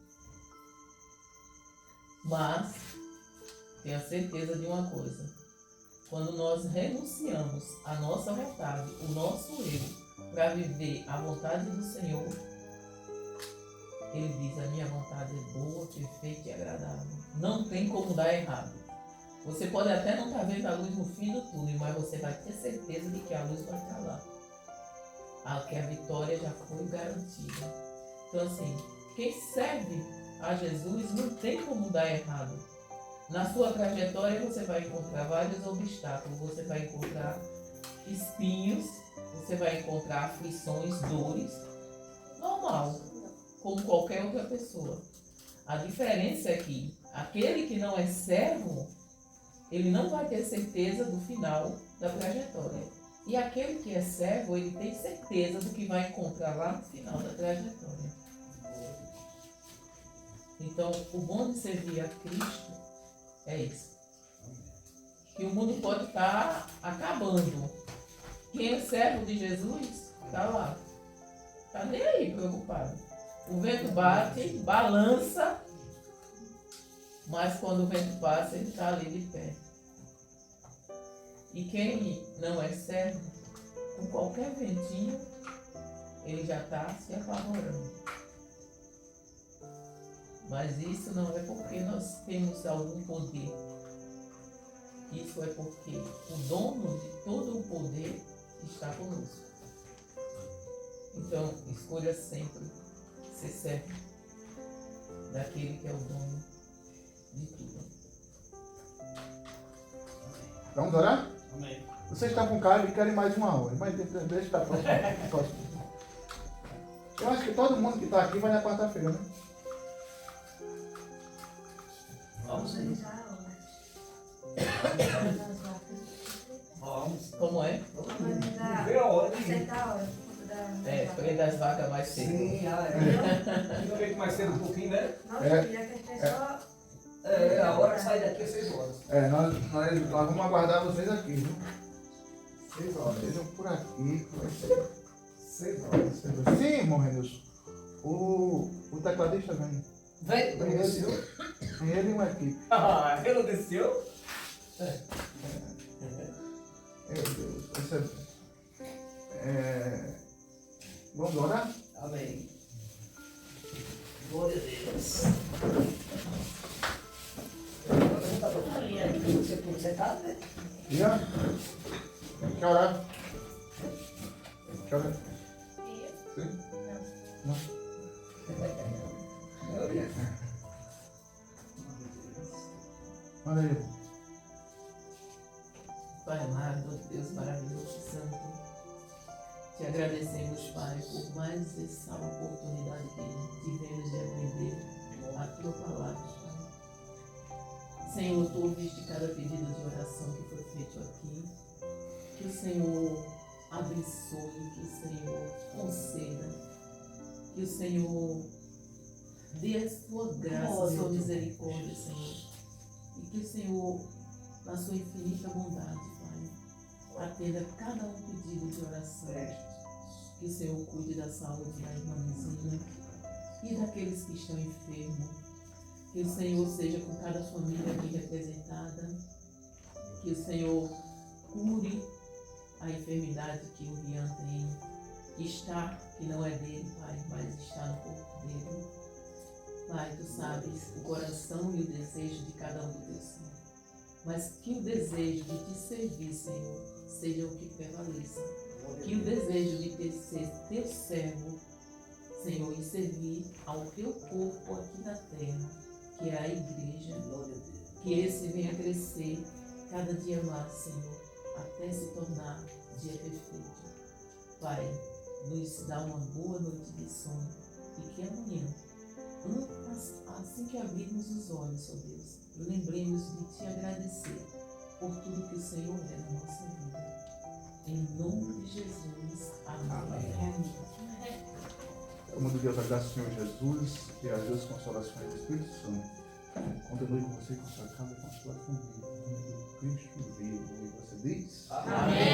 Mas tenha certeza de uma coisa: quando nós renunciamos à nossa vontade, o nosso eu, para viver a vontade do Senhor, Ele diz, a minha vontade é boa, perfeita e agradável. Não tem como dar errado. Você pode até não estar vendo a luz no fim do túnel, mas você vai ter certeza de que a luz vai estar lá. Que a vitória já foi garantida. Então assim, quem serve a Jesus não tem como dar errado. Na sua trajetória você vai encontrar vários obstáculos, você vai encontrar espinhos, você vai encontrar aflições, dores, normal, como qualquer outra pessoa. A diferença é que aquele que não é servo, ele não vai ter certeza do final da trajetória. E aquele que é servo, ele tem certeza do que vai encontrar lá no final da trajetória. Então, o bom de servir a Cristo é isso. Que o mundo pode estar acabando. Quem é servo de Jesus, está lá. Está nem aí preocupado. O vento bate, balança, mas quando o vento passa, ele está ali de pé. E quem não é servo, com qualquer ventinho, ele já está se apavorando. Mas isso não é porque nós temos algum poder. Isso é porque o dono de todo o poder está conosco. Então, escolha sempre ser servo daquele que é o dono de tudo. Vamos orar? Amém. Vocês estão com cara e querem mais uma hora, mas deixa para próximo. Eu acho que todo mundo que está aqui vai na quarta-feira, né? Vamos sim. Vamos. Como é? Não vê a hora de ir. Aceitar a hora. Freio das vacas mais cedo. Sim, Fica meio que mais cedo um pouquinho, né? Nossa, já que a gente é só. a hora que sai daqui é 6 horas. Nós vamos aguardar vocês aqui, viu? 6 horas. Sejam por aqui, vai ser 6 horas. Sim, irmão Renilson. O tecladista vem. Vem, desceu. Tem ele e uma equipe. Ah, ele não desceu? Meu Deus. Vamos orar? Amém. Glória a Deus. Agora não está tocando. Você pode sentar, né? Ian? Quer orar? Quer orar? Sim? Não? Olha aí. Pai amado, Deus maravilhoso e santo, te agradecemos, Pai, por mais essa oportunidade que tivemos de aprender a Tua Palavra, Pai. Senhor, Tu ouviste cada pedido de oração que foi feito aqui. Que o Senhor abençoe, que o Senhor conceda, que o Senhor dê a Sua graça, a Sua misericórdia, Senhor. E que o Senhor, na Sua infinita bondade, Pai, atenda cada um pedido de oração. Que o Senhor cuide da saúde da irmãzinha e daqueles que estão enfermos. Que o Senhor seja com cada família aqui representada. Que o Senhor cure a enfermidade que o Rian tem, que não é dele, Pai, mas está no corpo dele. Pai, Tu sabes o coração e o desejo de cada um dos teus filhos. Mas que o desejo de Te servir, Senhor, seja o que prevaleça. Que o desejo de ser Teu servo, Senhor, e servir ao Teu corpo aqui na terra, que é a igreja, que esse venha crescer cada dia mais, Senhor, até se tornar dia perfeito. Pai, nos dá uma boa noite de sono e que amanhã, assim que abrirmos os olhos, ó Deus, lembremos de Te agradecer por tudo que o Senhor é na nossa vida. Em nome de Jesus. Amém. Como de Deus, a graça do Senhor Jesus e as duas consolações do Espírito Santo. Continue com você, com sua casa, com sua família. Em nome de Cristo vivo. E você diz? Amém.